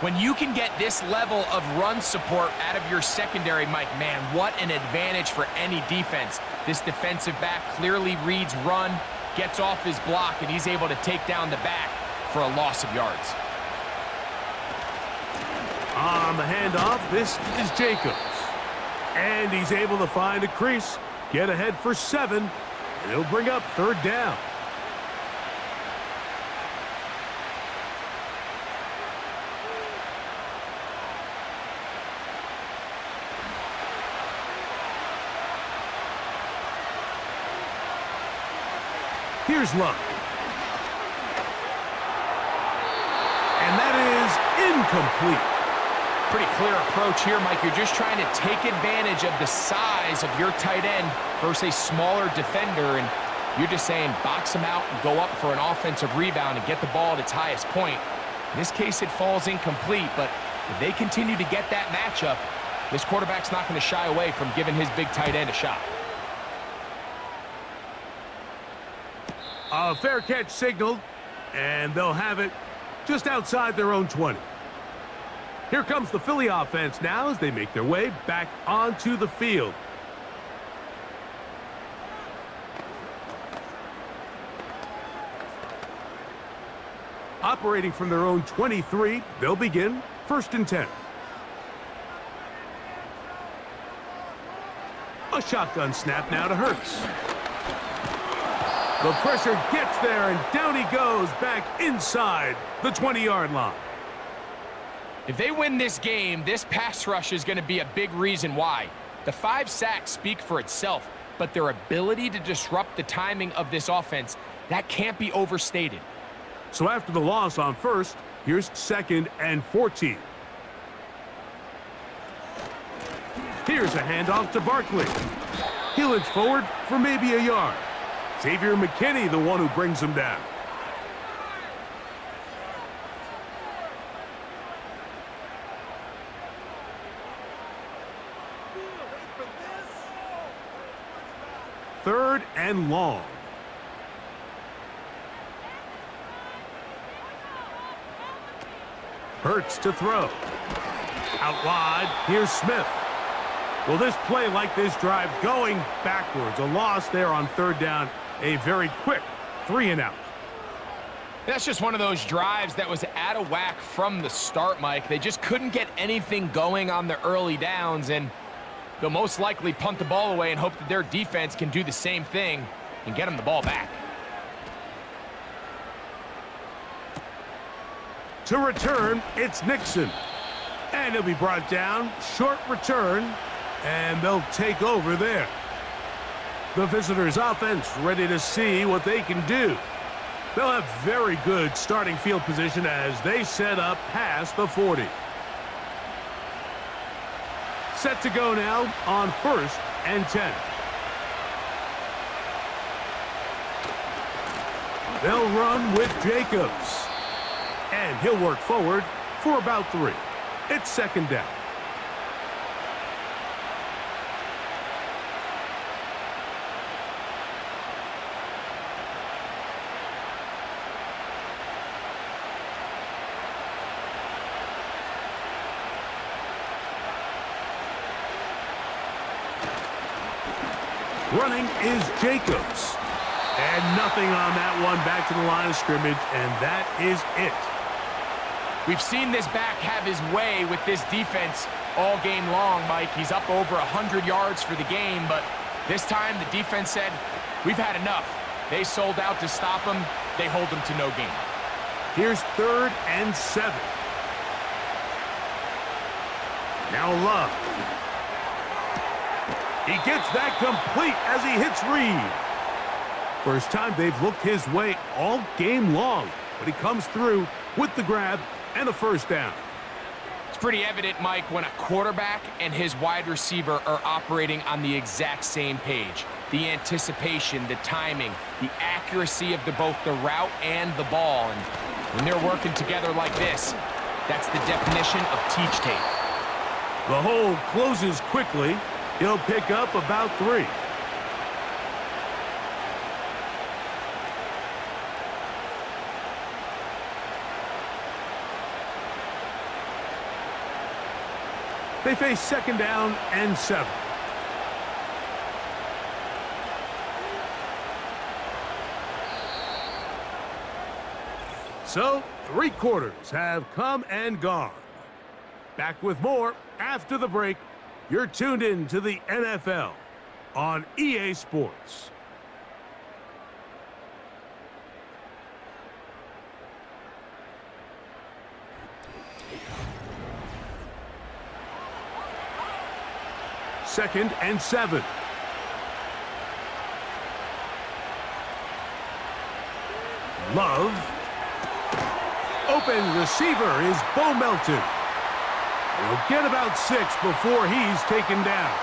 When you can get this level of run support out of your secondary, Mike, man, what an advantage for any defense. This defensive back clearly reads run, gets off his block, and he's able to take down the back for a loss of yards. On the handoff, this is Jacobs. And he's able to find a crease, get ahead for 7, and he'll bring up 3rd down. Here's Luck. And that is incomplete. Pretty clear approach here, Mike. You're just trying to take advantage of the size of your tight end versus a smaller defender, and you're just saying box him out and go up for an offensive rebound and get the ball at its highest point. In this case, it falls incomplete, but if they continue to get that matchup, this quarterback's not going to shy away from giving his big tight end a shot. A fair catch signaled, and they'll have it just outside their own 20. Here comes the Philly offense now as they make their way back onto the field. Operating from their own 23, they'll begin 1st and 10. A shotgun snap now to Hurts. The pressure gets there, and down he goes back inside the 20-yard line. If they win this game, this pass rush is going to be a big reason why. The 5 sacks speak for itself. but their ability to disrupt the timing of this offense, that can't be overstated. So after the loss on first, here's 2nd and 14. Here's a handoff to Barkley. He'll inch forward for maybe a yard. Xavier McKinney, the one who brings him down. Third and long. Hurts to throw. Out wide, here's Smith. Well, this play like this drive going backwards. A loss there on 3rd down. A very quick 3-and-out. That's just one of those drives that was out of whack from the start, Mike. They just couldn't get anything going on the early downs, and they'll most likely punt the ball away and hope that their defense can do the same thing and get them the ball back. To return, it's Nixon. And he'll be brought down. Short return, and they'll take over there. The visitors' offense ready to see what they can do. They'll have very good starting field position as they set up past the 40. Set to go now on 1st and 10. They'll run with Jacobs. And he'll work forward for about 3. It's 2nd down. Running is Jacobs. And nothing on that one, back to the line of scrimmage, and that is it. We've seen this back have his way with this defense all game long, Mike. He's up over 100 yards for the game, but this time the defense said, we've had enough. They sold out to stop him. They hold him to no gain. Here's 3rd and 7. Now Love. He gets that complete as he hits Reed. First time they've looked his way all game long, but he comes through with the grab and a 1st down. It's pretty evident, Mike, when a quarterback and his wide receiver are operating on the exact same page. The anticipation, the timing, the accuracy of both the route and the ball. And when they're working together like this, that's the definition of teach tape. The hole closes quickly. He'll pick up about 3. They face 2nd down and 7. So, 3 quarters have come and gone. Back with more after the break. You're tuned in to the NFL on EA Sports. Second and 7. Love. Open receiver is Bo Melton. He'll get about 6 before he's taken down.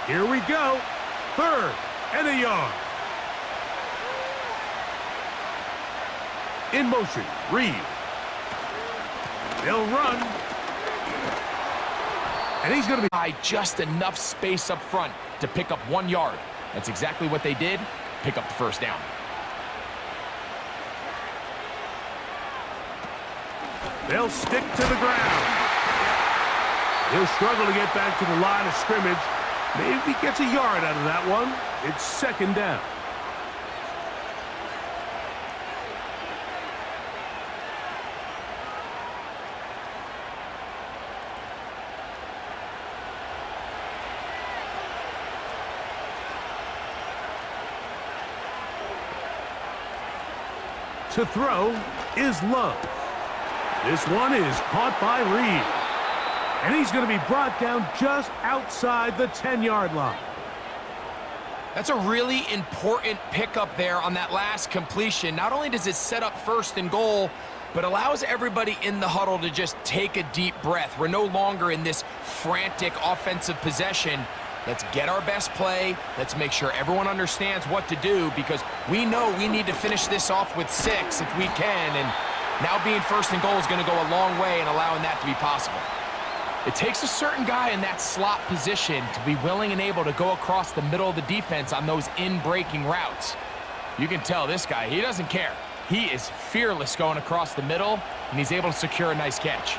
Here we go. 3rd and a yard. In motion, Reed. They'll run. And he's going to be by just enough space up front to pick up 1 yard. That's exactly what they did. Pick up the 1st down. They'll stick to the ground. He'll struggle to get back to the line of scrimmage. Maybe gets a yard out of that one. It's 2nd down. To throw is Love. This one is caught by Reed. And he's going to be brought down just outside the 10-yard line. That's a really important pickup there on that last completion. Not only does it set up 1st and goal, but allows everybody in the huddle to just take a deep breath. We're no longer in this frantic offensive possession. Let's get our best play. Let's make sure everyone understands what to do, because we know we need to finish this off with 6 if we can. And now being 1st and goal is going to go a long way in allowing that to be possible. It takes a certain guy in that slot position to be willing and able to go across the middle of the defense on those in-breaking routes. You can tell this guy, he doesn't care. He is fearless going across the middle, and he's able to secure a nice catch.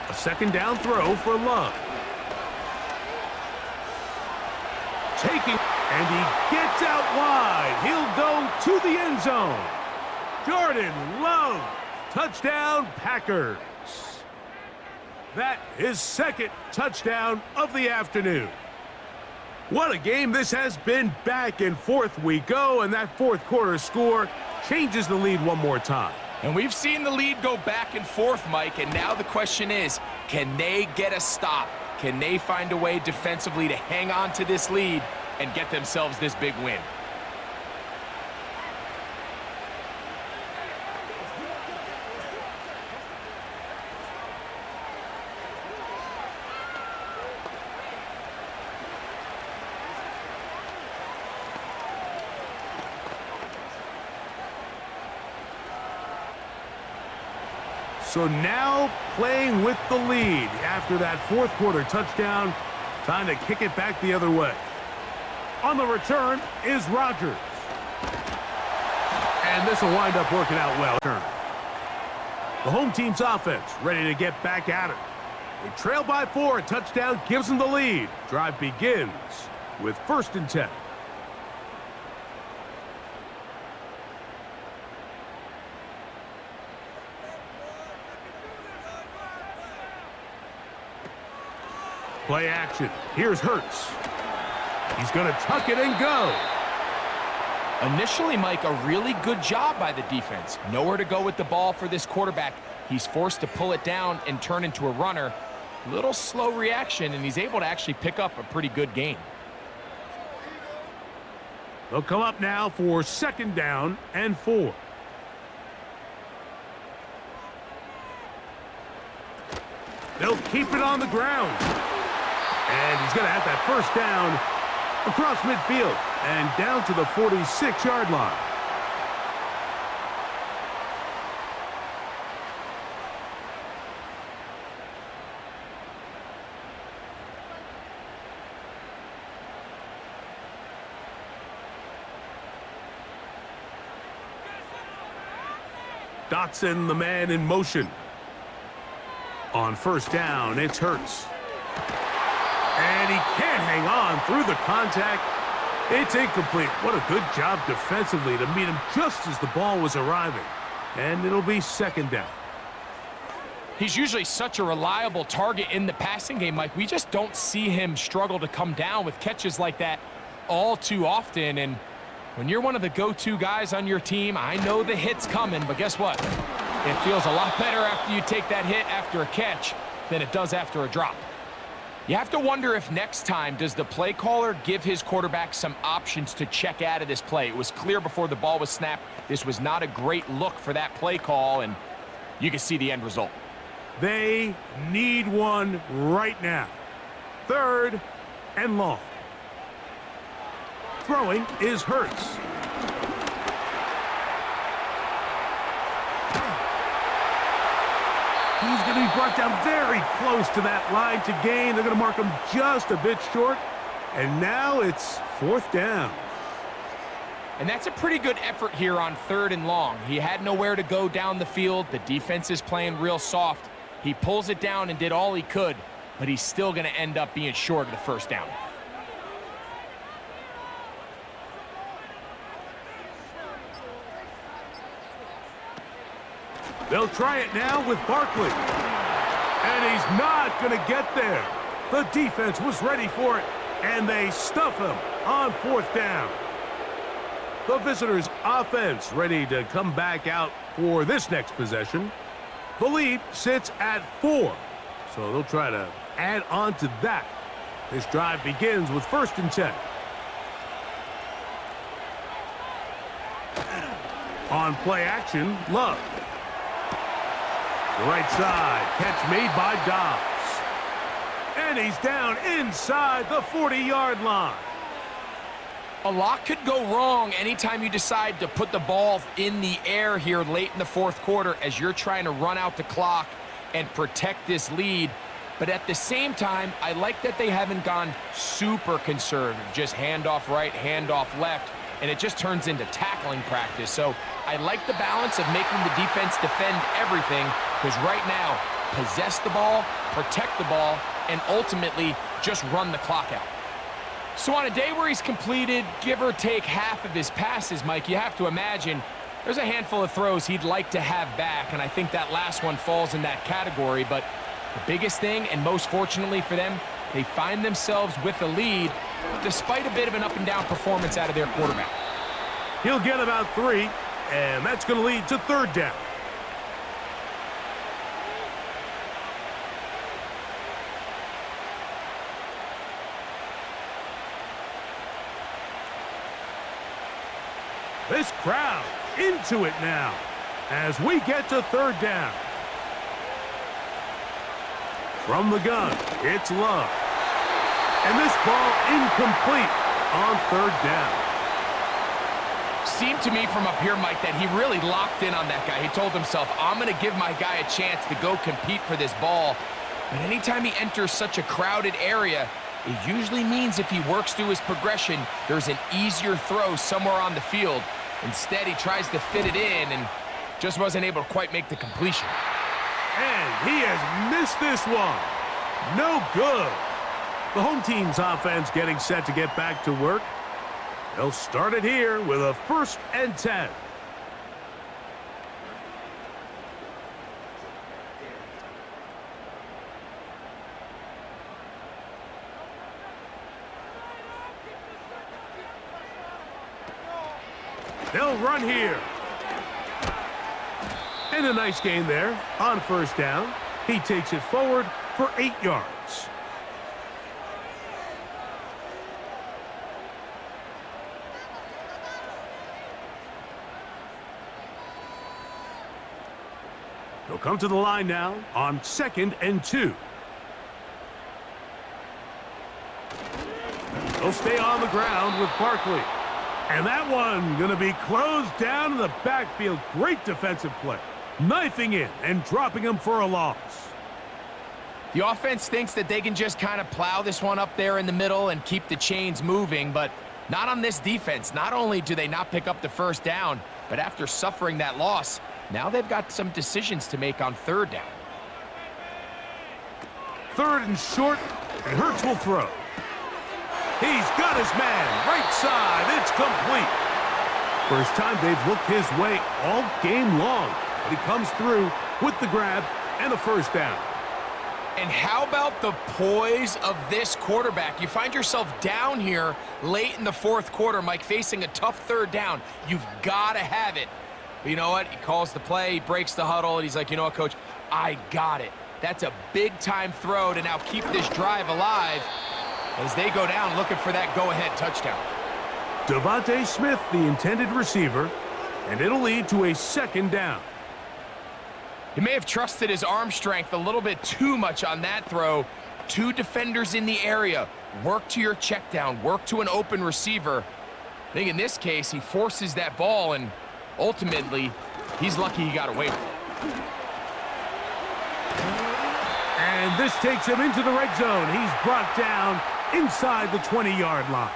A 2nd down throw for Love. Taking, and he gets out wide. He'll go to the end zone. Jordan Love, touchdown Packers. That is 2nd touchdown of the afternoon. What a game this has been. Back and forth we go, and that 4th quarter score changes the lead one more time. And we've seen the lead go back and forth, Mike, and now the question is, can they get a stop? Can they find a way defensively to hang on to this lead and get themselves this big win? So now playing with the lead after that 4th quarter touchdown. Time to kick it back the other way. On the return is Rodgers. And this will wind up working out well. The home team's offense ready to get back at it. They trail by 4. A touchdown gives them the lead. Drive begins with 1st and 10. Play action. Here's Hurts. He's going to tuck it and go. Initially, Mike, a really good job by the defense. Nowhere to go with the ball for this quarterback. He's forced to pull it down and turn into a runner. Little slow reaction, and he's able to actually pick up a pretty good gain. They'll come up now for 2nd down and 4. They'll keep it on the ground. And he's going to have that 1st down across midfield and down to the 46-yard line. Dotson, the man in motion. On 1st down, it's Hurts. And he can't hang on through the contact. It's incomplete. What a good job defensively to meet him just as the ball was arriving. And it'll be 2nd down. He's usually such a reliable target in the passing game, Mike. We just don't see him struggle to come down with catches like that all too often. And when you're one of the go-to guys on your team, I know the hit's coming, but guess what? It feels a lot better after you take that hit after a catch than it does after a drop. You have to wonder if next time, does the play caller give his quarterback some options to check out of this play? It was clear before the ball was snapped. This was not a great look for that play call, and you can see the end result. They need one right now. 3rd and long. Throwing is Hurts. He's going to be brought down very close to that line to gain. They're going to mark him just a bit short. And now it's 4th down. And that's a pretty good effort here on 3rd and long. He had nowhere to go down the field. The defense is playing real soft. He pulls it down and did all he could, but he's still going to end up being short of the 1st down. They'll try it now with Barkley. And he's not going to get there. The defense was ready for it. And they stuff him on 4th down. The visitors' offense ready to come back out for this next possession. The lead sits at 4, so they'll try to add on to that. This drive begins with 1st and 10. On play action, Love. The right side, catch made by Dobbs. And he's down inside the 40-yard line. A lot could go wrong anytime you decide to put the ball in the air here late in the 4th quarter as you're trying to run out the clock and protect this lead. But at the same time, I like that they haven't gone super conservative, just handoff right, handoff left, and it just turns into tackling practice. So I like the balance of making the defense defend everything, because right now, possess the ball, protect the ball, and ultimately just run the clock out. So on a day where he's completed, give or take half of his passes, Mike, you have to imagine there's a handful of throws he'd like to have back, and I think that last one falls in that category. But the biggest thing, and most fortunately for them, they find themselves with a lead, despite a bit of an up-and-down performance out of their quarterback. He'll get about 3, and that's going to lead to 3rd down. This crowd into it now as we get to 3rd down. From the gun, it's Love. And this ball incomplete on 3rd down. Seemed to me from up here, Mike, that he really locked in on that guy. He told himself, I'm going to give my guy a chance to go compete for this ball. But anytime he enters such a crowded area, it usually means if he works through his progression, there's an easier throw somewhere on the field. Instead, he tries to fit it in and just wasn't able to quite make the completion. And he has missed this one. No good. The home team's offense getting set to get back to work. They'll start it here with a 1st and 10. They'll run here. And a nice gain there on 1st down. He takes it forward for 8 yards. He'll come to the line now on 2nd and 2. He'll stay on the ground with Barkley. And that one going to be closed down in the backfield. Great defensive play. Knifing in and dropping him for a loss. The offense thinks that they can just kind of plow this one up there in the middle and keep the chains moving, but not on this defense. Not only do they not pick up the 1st down, but after suffering that loss, now they've got some decisions to make on 3rd down. 3rd and short, and Hurts will throw. He's got his man, right side, it's complete. First time they've looked his way all game long, but he comes through with the grab and a 1st down. And how about the poise of this quarterback? You find yourself down here late in the 4th quarter, Mike, facing a tough 3rd down. You've got to have it. But you know what? He calls the play, he breaks the huddle, and he's like, you know what, Coach? I got it. That's a big-time throw to now keep this drive alive as they go down looking for that go-ahead touchdown. Devontae Smith, the intended receiver, and it'll lead to a 2nd down. He may have trusted his arm strength a little bit too much on that throw. 2 defenders in the area. Work to your check down. Work to an open receiver. I think in this case, he forces that ball, and ultimately, he's lucky he got away with it. And this takes him into the red zone. He's brought down inside the 20-yard line.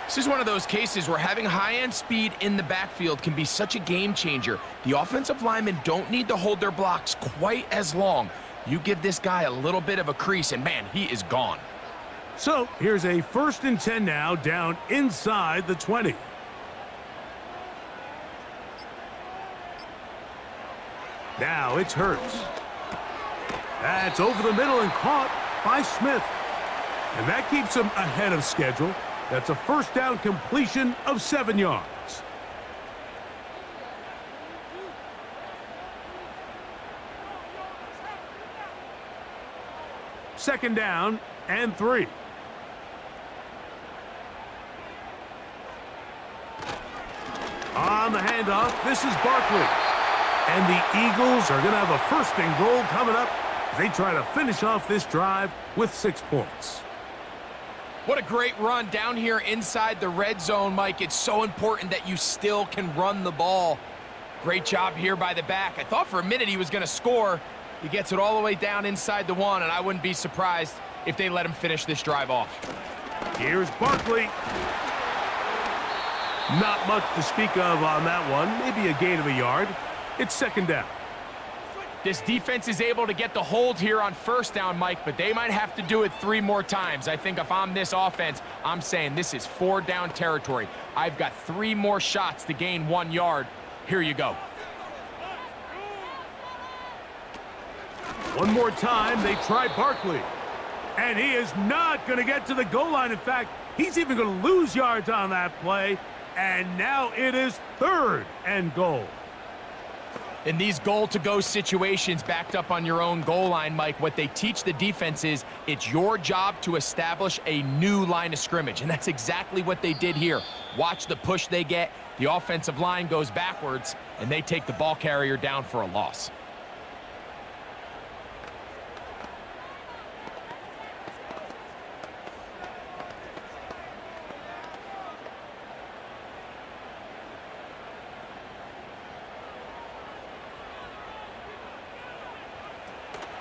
This is one of those cases where having high-end speed in the backfield can be such a game changer. The offensive linemen don't need to hold their blocks quite as long. You give this guy a little bit of a crease, and man, he is gone. So here's a 1st and 10 now, down inside the 20. Now it's Hurts. That's over the middle and caught by Smith. And that keeps him ahead of schedule. That's a first down completion of 7 yards. Second down and 3. On the handoff, this is Barkley. And the Eagles are going to have a first and goal coming up. They try to finish off this drive with 6 points. What a great run down here inside the red zone, Mike. It's so important that you still can run the ball. Great job here by the back. I thought for a minute he was going to score. He gets it all the way down inside the 1, and I wouldn't be surprised if they let him finish this drive off. Here's Barkley. Not much to speak of on that one. Maybe a gain of a yard. It's second down. This defense is able to get the hold here on first down, Mike, but they might have to do it 3 more times. I think if I'm this offense, I'm saying this is 4 down territory. I've got 3 more shots to gain 1 yard. Here you go. One more time, they try Barkley. And he is not going to get to the goal line. In fact, he's even going to lose yards on that play. And now it is 3rd and goal. In these goal-to-go situations backed up on your own goal line, Mike, what they teach the defense is it's your job to establish a new line of scrimmage, and that's exactly what they did here. Watch the push they get. The offensive line goes backwards, and they take the ball carrier down for a loss.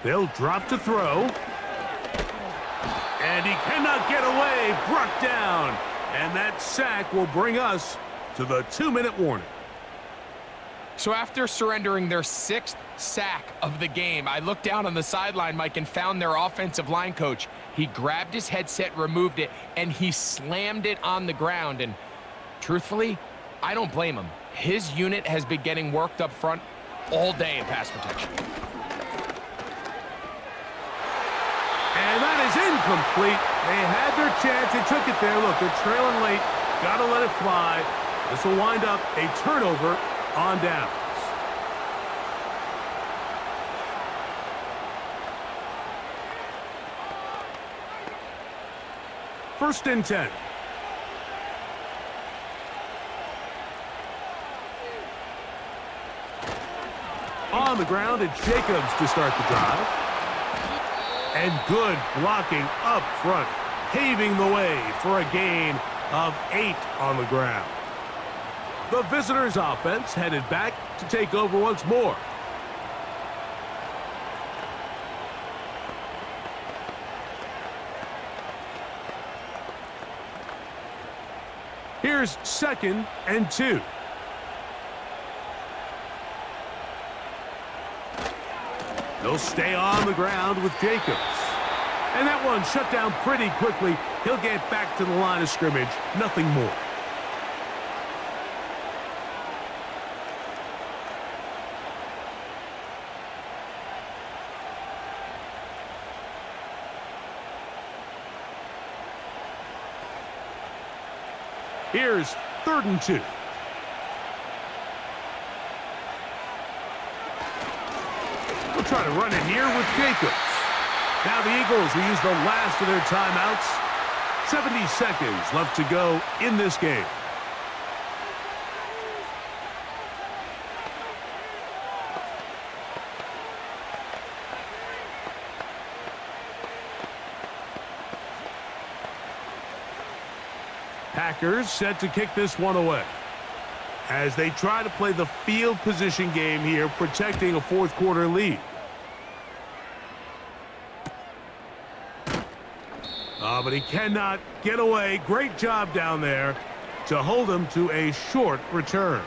They'll drop to throw. And he cannot get away. Brought down. And that sack will bring us to the 2-minute warning. So after surrendering their 6th sack of the game, I looked down on the sideline, Mike, and found their offensive line coach. He grabbed his headset, removed it, and he slammed it on the ground. And truthfully, I don't blame him. His unit has been getting worked up front all day in pass protection. And that is incomplete. They had their chance. They took it there. Look, they're trailing late. Got to let it fly. This will wind up a turnover on downs. First and 10. On the ground, it's Jacobs to start the drive. And good blocking up front, paving the way for a gain of 8 on the ground. The visitors' offense headed back to take over once more. Here's 2nd and 2. They'll stay on the ground with Jacobs. And that one shut down pretty quickly. He'll get back to the line of scrimmage. Nothing more. Here's 3rd and 2. We'll try to run it here with Jacobs. Now the Eagles will use the last of their timeouts. 70 seconds left to go in this game. Packers set to kick this one away as they try to play the field position game here, protecting a 4th quarter lead. But he cannot get away. Great job down there to hold him to a short return.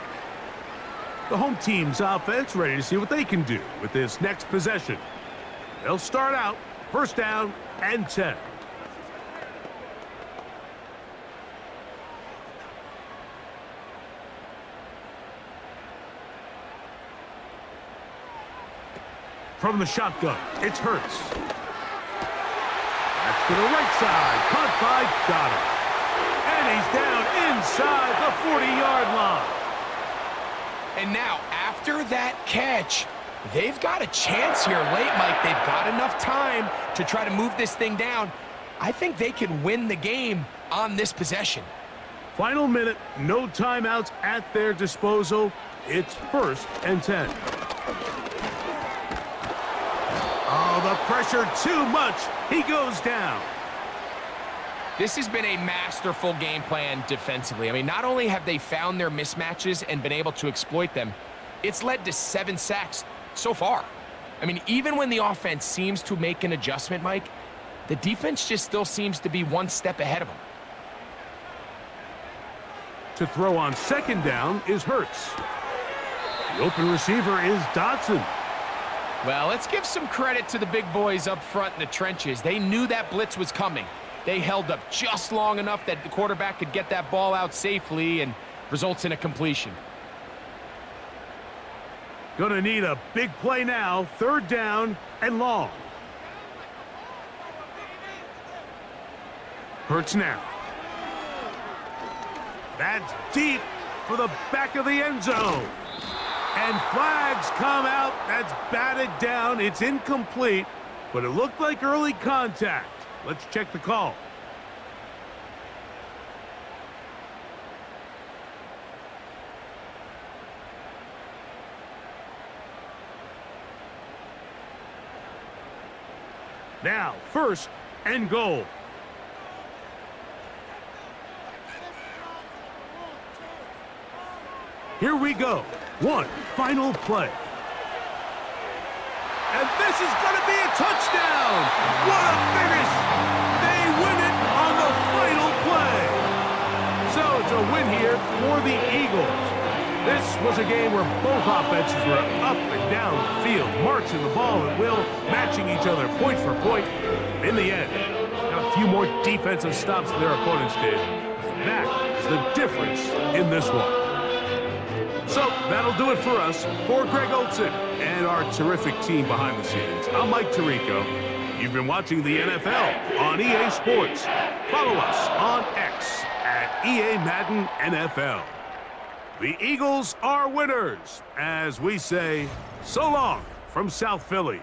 The home team's offense ready to see what they can do with this next possession. They'll start out 1st down and 10. From the shotgun, it's Hurts. At To the right side, caught by Goddard. And he's down inside the 40-yard line. And now, after that catch, they've got a chance here late, Mike. They've got enough time to try to move this thing down. I think they can win the game on this possession. Final minute, no timeouts at their disposal. It's 1st and 10. Oh, the pressure too much. He goes down. This has been a masterful game plan defensively. I mean, not only have they found their mismatches and been able to exploit them, it's led to 7 sacks so far. I mean, even when the offense seems to make an adjustment, Mike, the defense just still seems to be one step ahead of them. To throw on 2nd down is Hurts. The open receiver is Dotson. Well, let's give some credit to the big boys up front in the trenches. They knew that blitz was coming. They held up just long enough that the quarterback could get that ball out safely and results in a completion. Gonna need a big play now. 3rd down and long. Hurts now. That's deep for the back of the end zone. And flags come out. That's batted down. It's incomplete, but it looked like early contact. Let's check the call. Now, 1st and goal. Here we go. One final play. And this is going to be a touchdown. What a finish. They win it on the final play. So it's a win here for the Eagles. This was a game where both offenses were up and down the field, marching the ball at will, matching each other point for point. In the end, got a few more defensive stops than their opponents did. That is the difference in this one. So that'll do it for us. For Greg Olson and our terrific team behind the scenes, I'm Mike Tirico. You've been watching the NFL on EA Sports. Follow us on X at EA Madden NFL. The Eagles are winners, as we say so long from South Philly.